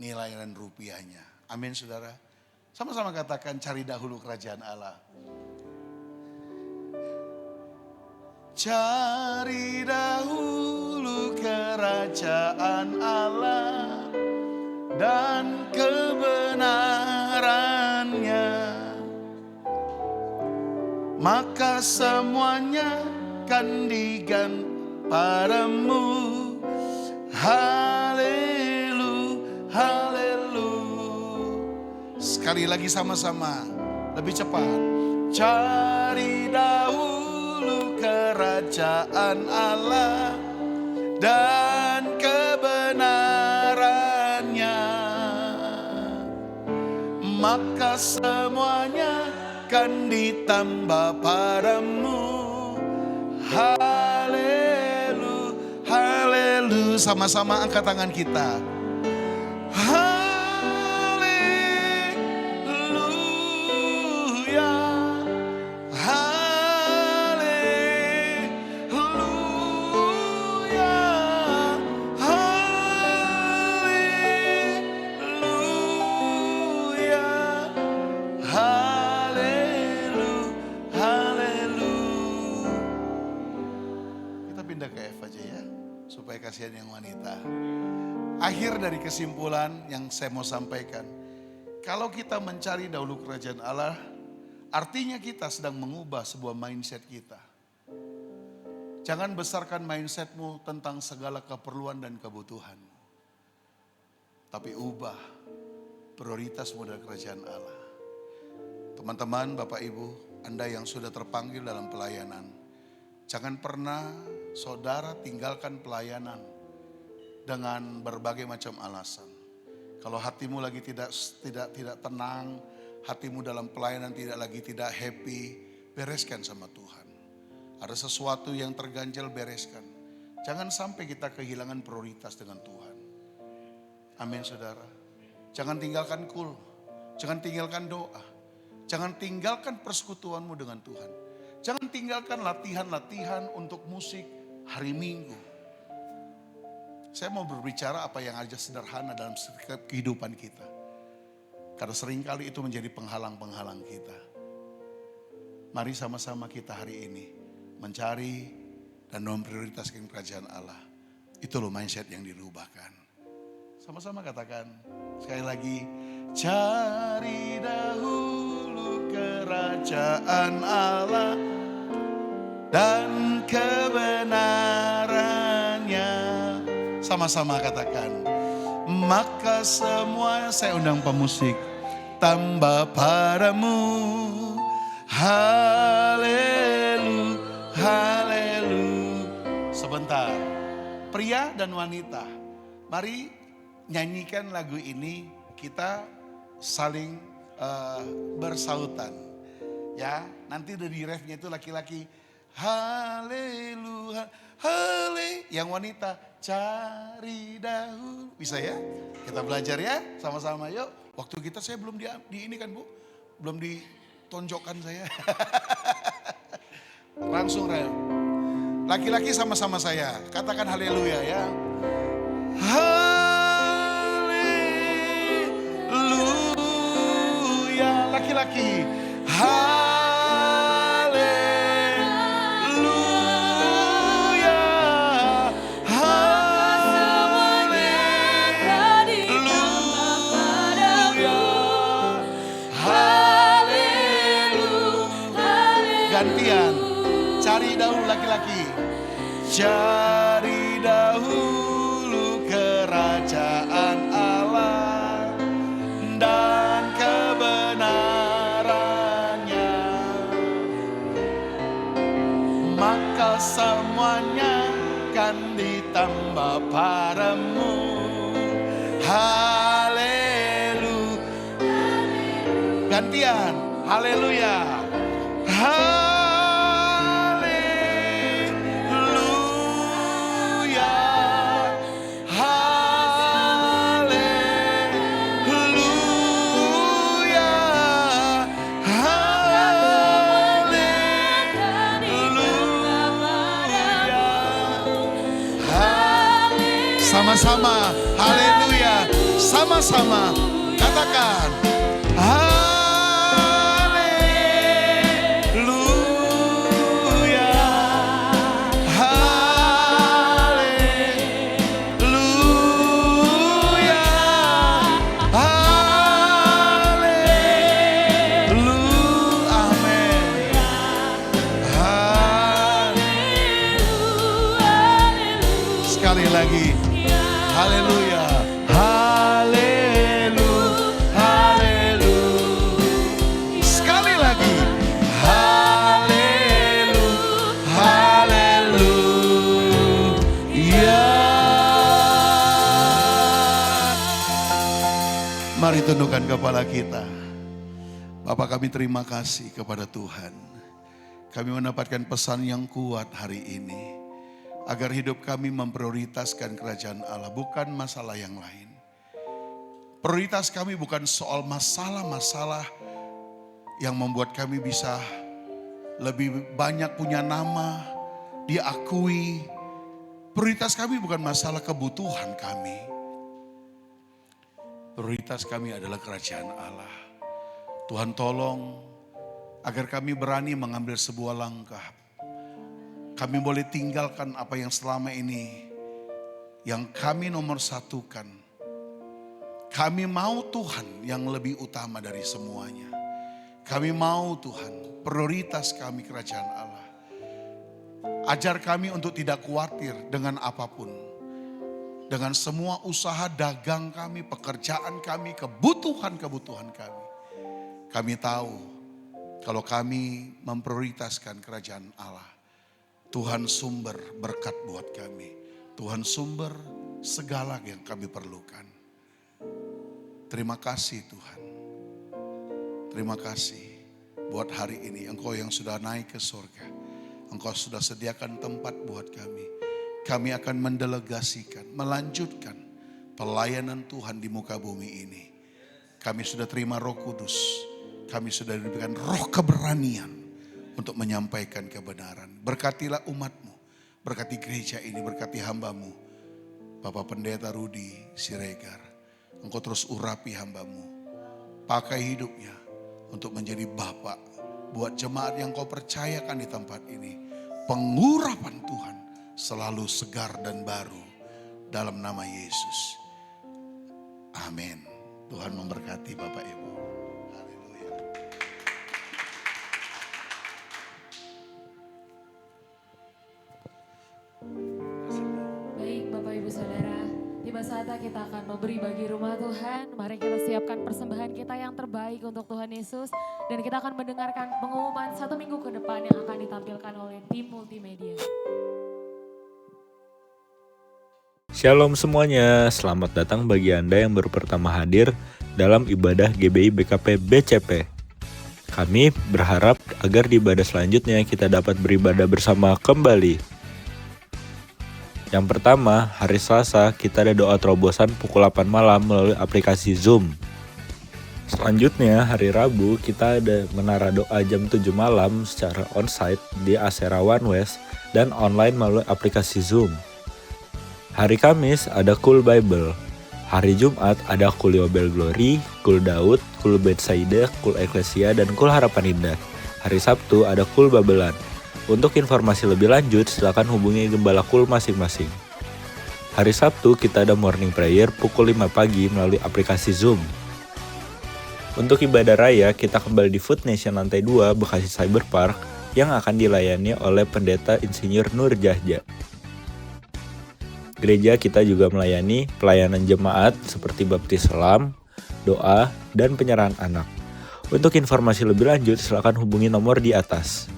nilai dan rupiahnya. Amin saudara. Sama-sama katakan cari dahulu kerajaan Allah. Cari dahulu kerajaan Allah dan kebenarannya, maka semuanya kan diganti padamu. Haleluya, haleluya. Sekali lagi sama-sama, lebih cepat. Cari dahulu kerajaan Allah dan kebenarannya, maka semuanya kan ditambah padamu. Haleluya, haleluya. Sama-sama angkat tangan kita. Kasihan yang wanita. Akhir dari kesimpulan yang saya mau sampaikan. Kalau kita mencari dahulu kerajaan Allah, artinya kita sedang mengubah sebuah mindset kita. Jangan besarkan mindsetmu tentang segala keperluan dan kebutuhanmu. Tapi ubah prioritasmu dari kerajaan Allah. Teman-teman, Bapak Ibu, Anda yang sudah terpanggil dalam pelayanan, jangan pernah saudara tinggalkan pelayanan dengan berbagai macam alasan. Kalau hatimu lagi tidak tenang, hatimu dalam pelayanan tidak happy, bereskan sama Tuhan. Ada sesuatu yang terganjal, bereskan. Jangan sampai kita kehilangan prioritas dengan Tuhan. Amin saudara. Jangan tinggalkan kul, jangan tinggalkan doa, jangan tinggalkan persekutuanmu dengan Tuhan. Jangan tinggalkan latihan-latihan untuk musik hari Minggu. Saya mau berbicara apa yang aja sederhana dalam kehidupan kita. Karena seringkali itu menjadi penghalang-penghalang kita. Mari sama-sama kita hari ini mencari dan memprioritaskan kerajaan Allah. Itu loh mindset yang dirubahkan. Sama-sama katakan sekali lagi. Cari dahulu kerajaan Allah dan kebenaran, Sama-sama katakan. Maka semua, saya undang pemusik. Tambah padamu. Haleluya, haleluya. Sebentar. Pria dan wanita, mari nyanyikan lagu ini, kita saling bersautan. Ya, nanti dari refnya itu laki-laki haleluya, hale. Yang wanita cari dahulu. Bisa ya? Kita belajar ya sama-sama yuk. Waktu kita saya belum di ini kan Bu, belum ditonjokkan saya. Langsung ref. Laki-laki sama-sama saya, katakan haleluya ya. Haleluya. Laki-laki. Haleluya. Haleluya. Haleluya. Gantian. Cari dahulu laki-laki. Cari dahulu kerajaan Allah dan kebenarannya, maka semuanya akan ditambah padamu. Haleluya. Gantian. Haleluya. Sama-sama, haleluya, sama-sama, katakan, haleluya, haleluya, haleluya, amin, sekali lagi. Haleluya, haleluya, haleluya. Sekali lagi, haleluya, haleluya. Mari tundukkan kepala kita. Bapak, kami terima kasih kepada Tuhan. Kami mendapatkan pesan yang kuat hari ini. Agar hidup kami memprioritaskan kerajaan Allah, bukan masalah yang lain. Prioritas kami bukan soal masalah-masalah yang membuat kami bisa lebih banyak punya nama, diakui. Prioritas kami bukan masalah kebutuhan kami. Prioritas kami adalah kerajaan Allah. Tuhan tolong agar kami berani mengambil sebuah langkah. Kami boleh tinggalkan apa yang selama ini yang kami nomor satukan. Kami mau Tuhan yang lebih utama dari semuanya. Kami mau Tuhan, prioritas kami kerajaan Allah. Ajar kami untuk tidak khawatir dengan apapun. Dengan semua usaha dagang kami, pekerjaan kami, kebutuhan-kebutuhan kami. Kami tahu kalau kami memprioritaskan kerajaan Allah, Tuhan sumber berkat buat kami. Tuhan sumber segala yang kami perlukan. Terima kasih Tuhan. Terima kasih buat hari ini. Engkau yang sudah naik ke surga. Engkau sudah sediakan tempat buat kami. Kami akan mendelegasikan, melanjutkan pelayanan Tuhan di muka bumi ini. Kami sudah terima Roh Kudus. Kami sudah diberikan roh keberanian untuk menyampaikan kebenaran. Berkatilah umat-Mu, berkati gereja ini, berkati hamba-Mu. Bapak Pendeta Rudi Siregar, Engkau terus urapi hamba-Mu. Pakai hidupnya untuk menjadi Bapak buat jemaat yang Kau percayakan di tempat ini. Pengurapan Tuhan selalu segar dan baru dalam nama Yesus. Amin. Tuhan memberkati Bapak Ibu. Baik Bapak Ibu Saudara, akan memberi bagi rumah Tuhan, mari kita siapkan persembahan kita yang terbaik untuk Tuhan Yesus. Dan kita akan mendengarkan pengumuman 1 minggu ke depan yang akan ditampilkan oleh tim multimedia. Shalom semuanya, selamat datang bagi Anda yang baru pertama hadir dalam ibadah GBI BKP BCP. Kami berharap agar di ibadah selanjutnya kita dapat beribadah bersama kembali. Yang pertama, hari Selasa kita ada doa terobosan pukul 8 malam melalui aplikasi Zoom. Selanjutnya, hari Rabu kita ada menara doa jam 7 malam secara onsite di Asera One West dan online melalui aplikasi Zoom. Hari Kamis ada Cool Bible. Hari Jumat ada Cool Yobel Glory, Cool Daud, Cool Betsaida, Cool Eklesia, dan Cool Harapan Indah. Hari Sabtu ada Cool Babelan. Untuk informasi lebih lanjut, silakan hubungi Gembala Cool masing-masing. Hari Sabtu kita ada morning prayer pukul 5 pagi melalui aplikasi Zoom. Untuk ibadah raya, kita kembali di Food Nation lantai 2 Bekasi Cyber Park yang akan dilayani oleh Pendeta Insinyur Nur Jahja. Gereja kita juga melayani pelayanan jemaat seperti baptis selam, doa, dan penyerahan anak. Untuk informasi lebih lanjut, silakan hubungi nomor di atas.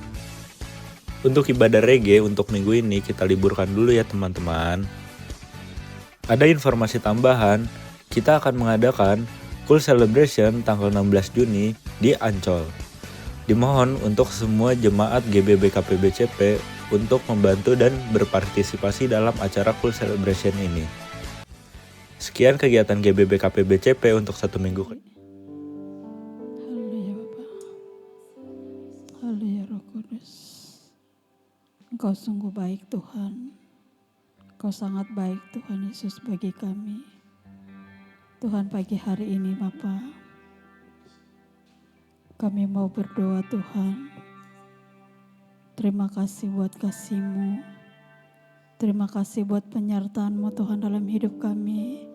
Untuk ibadah reggae untuk minggu ini kita liburkan dulu ya teman-teman. Ada informasi tambahan, kita akan mengadakan Cool Celebration tanggal 16 Juni di Ancol. Dimohon untuk semua jemaat GBBKP BCP untuk membantu dan berpartisipasi dalam acara Cool Celebration ini. Sekian kegiatan GBBKP BCP untuk 1 minggu. Haleluya Bapa. Haleluya Roh Kudus. Engkau sungguh baik Tuhan. Engkau sangat baik Tuhan Yesus bagi kami. Tuhan pagi hari ini Bapa, kami mau berdoa Tuhan. Terima kasih buat kasih-Mu. Terima kasih buat penyertaan-Mu Tuhan dalam hidup kami.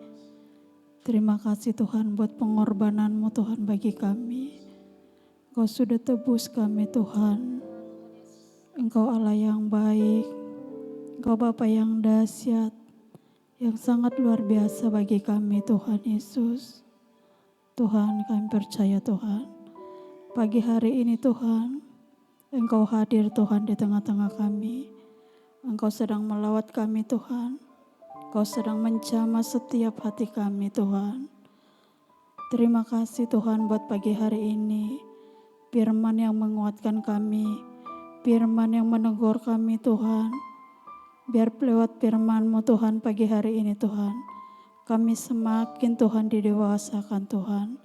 Terima kasih Tuhan buat pengorbanan-Mu Tuhan bagi kami. Engkau sudah tebus kami Tuhan. Engkau Allah yang baik, Engkau Bapa yang dahsyat, yang sangat luar biasa bagi kami Tuhan Yesus. Tuhan kami percaya Tuhan, pagi hari ini Tuhan, Engkau hadir Tuhan di tengah-tengah kami. Engkau sedang melawat kami Tuhan, Engkau sedang menjamah setiap hati kami Tuhan. Terima kasih Tuhan buat pagi hari ini, firman yang menguatkan kami, firman yang menegur kami Tuhan. Biar lewat firman-Mu Tuhan pagi hari ini Tuhan, kami semakin Tuhan didewasakan Tuhan.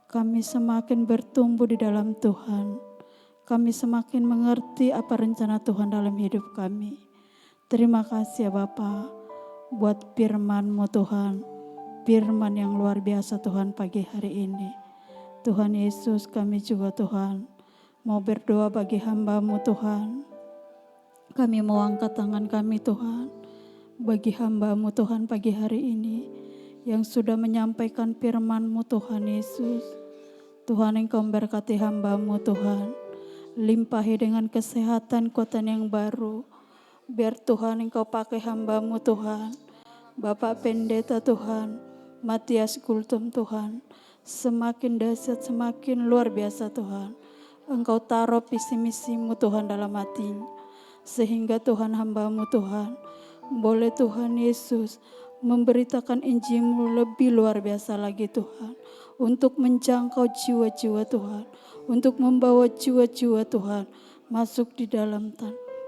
Kami semakin bertumbuh di dalam Tuhan. Kami semakin mengerti apa rencana Tuhan dalam hidup kami. Terima kasih ya Bapa buat firman-Mu Tuhan. Firman yang luar biasa Tuhan pagi hari ini. Tuhan Yesus kami juga Tuhan mau berdoa bagi hamba-Mu Tuhan. Kami mau angkat tangan kami Tuhan, bagi hamba-Mu Tuhan pagi hari ini, yang sudah menyampaikan firman-Mu Tuhan Yesus. Tuhan Engkau memberkati hamba-Mu Tuhan, limpahi dengan kesehatan kekuatan yang baru. Biar Tuhan Engkau pakai hamba-Mu Tuhan, Bapak Pendeta Tuhan, Matias Gultom Tuhan, semakin dahsyat, semakin luar biasa Tuhan. Engkau taruh visi misi-Mu Tuhan dalam hatinya. Sehingga Tuhan hamba-Mu Tuhan, boleh Tuhan Yesus memberitakan Injil-Mu lebih luar biasa lagi Tuhan. Untuk menjangkau jiwa-jiwa Tuhan. Untuk membawa jiwa-jiwa Tuhan masuk di dalam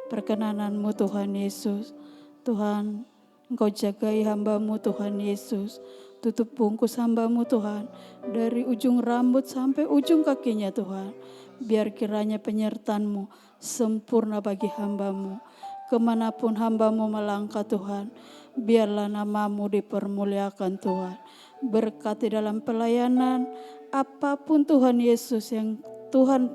perkenanan-Mu Tuhan Yesus. Tuhan, Engkau jagai hamba-Mu Tuhan Yesus. Tutup bungkus hamba-Mu Tuhan. Dari ujung rambut sampai ujung kakinya Tuhan. Biar kiranya penyertaan-Mu sempurna bagi hamba-Mu. Kemanapun hamba-Mu melangkah Tuhan, biarlah nama-Mu dipermuliakan Tuhan. Berkati dalam pelayanan, apapun Tuhan Yesus yang Tuhan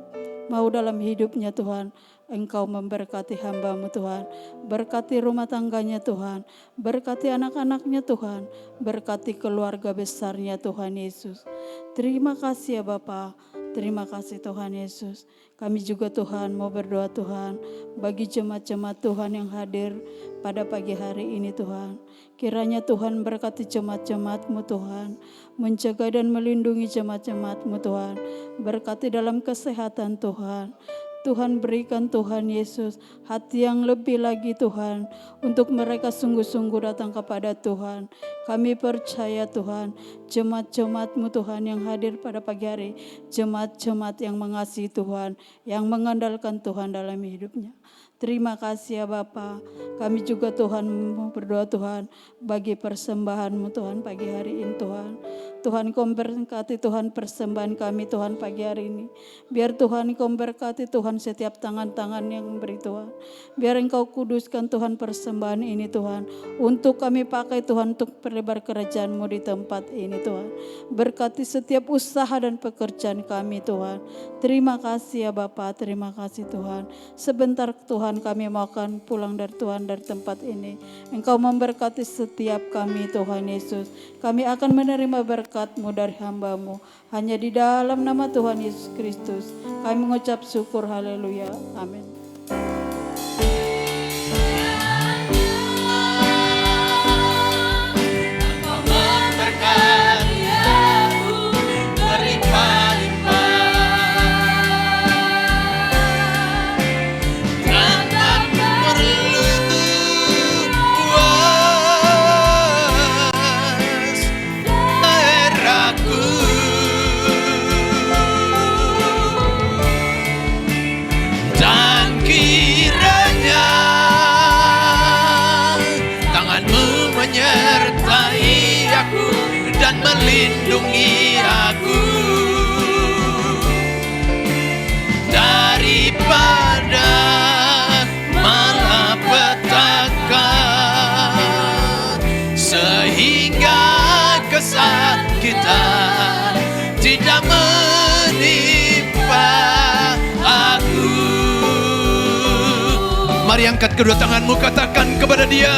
mau dalam hidupnya Tuhan. Engkau memberkati hamba-Mu Tuhan. Berkati rumah tangganya Tuhan. Berkati anak-anaknya Tuhan. Berkati keluarga besarnya Tuhan Yesus. Terima kasih ya Bapa. Terima kasih Tuhan Yesus. Kami juga Tuhan mau berdoa Tuhan bagi jemaat-jemaat Tuhan yang hadir pada pagi hari ini Tuhan. Kiranya Tuhan berkati jemaat-jemaat-Mu Tuhan. Menjaga dan melindungi jemaat-jemaat-Mu Tuhan. Berkati dalam kesehatan Tuhan. Tuhan berikan Tuhan Yesus hati yang lebih lagi Tuhan untuk mereka sungguh-sungguh datang kepada Tuhan. Kami percaya Tuhan jemaat-jemaat-Mu Tuhan yang hadir pada pagi hari, jemaat-jemaat yang mengasihi Tuhan, yang mengandalkan Tuhan dalam hidupnya. Terima kasih ya Bapa. Kami juga Tuhan mau berdoa Tuhan bagi persembahan-Mu Tuhan pagi hari ini Tuhan. Tuhan Kau berkati Tuhan persembahan kami Tuhan pagi hari ini. Biar Tuhan Kau berkati Tuhan setiap tangan-tangan yang memberi Tuhan. Biar Engkau kuduskan Tuhan persembahan ini Tuhan. Untuk kami pakai Tuhan untuk perlebar kerajaan-Mu di tempat ini Tuhan. Berkati setiap usaha dan pekerjaan kami Tuhan. Terima kasih ya Bapa, terima kasih Tuhan. Sebentar Tuhan kami mau akan pulang dari Tuhan dari tempat ini. Engkau memberkati setiap kami Tuhan Yesus. Kami akan menerima berkat-Mu dari hamba-Mu. Hanya di dalam nama Tuhan Yesus Kristus kami mengucap syukur, haleluya, amin. Melindungi aku daripada malapetaka, sehingga kesakitan tidak menimpa aku. Mari angkat kedua tanganmu, katakan kepada Dia,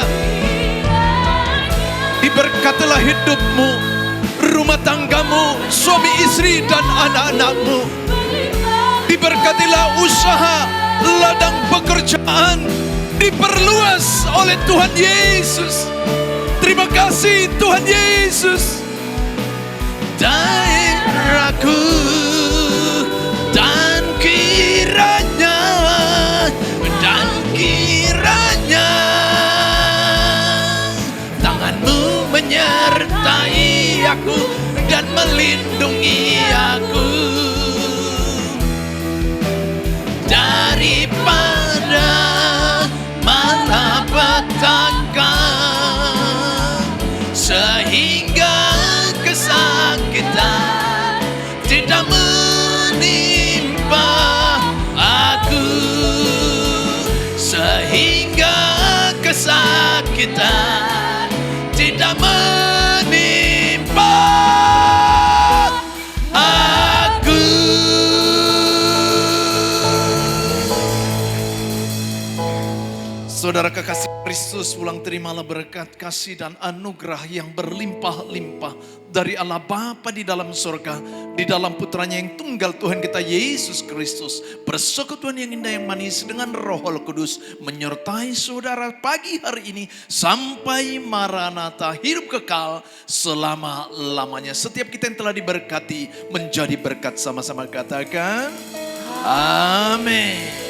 diberkatilah hidupmu, rumah tanggamu, suami istri dan anak-anakmu. Diberkatilah usaha, ladang pekerjaan, diperluas oleh Tuhan Yesus. Terima kasih Tuhan Yesus. Daerahku dan kiranya tangan-Mu menyertai aku dan melindungi aku daripada malapetaka, sehingga kesakitan tidak menimpa aku, sehingga kesakitan tidak menimpa aku. Saudara kekasih Kristus, pulang terimalah berkat, kasih dan anugerah yang berlimpah-limpah dari Allah Bapa di dalam surga, di dalam putranya yang tunggal Tuhan kita Yesus Kristus. Persekutuan yang indah yang manis dengan Roh Kudus menyertai saudara pagi hari ini sampai Maranatha, hidup kekal selama-lamanya. Setiap kita yang telah diberkati menjadi berkat, sama-sama katakan amin.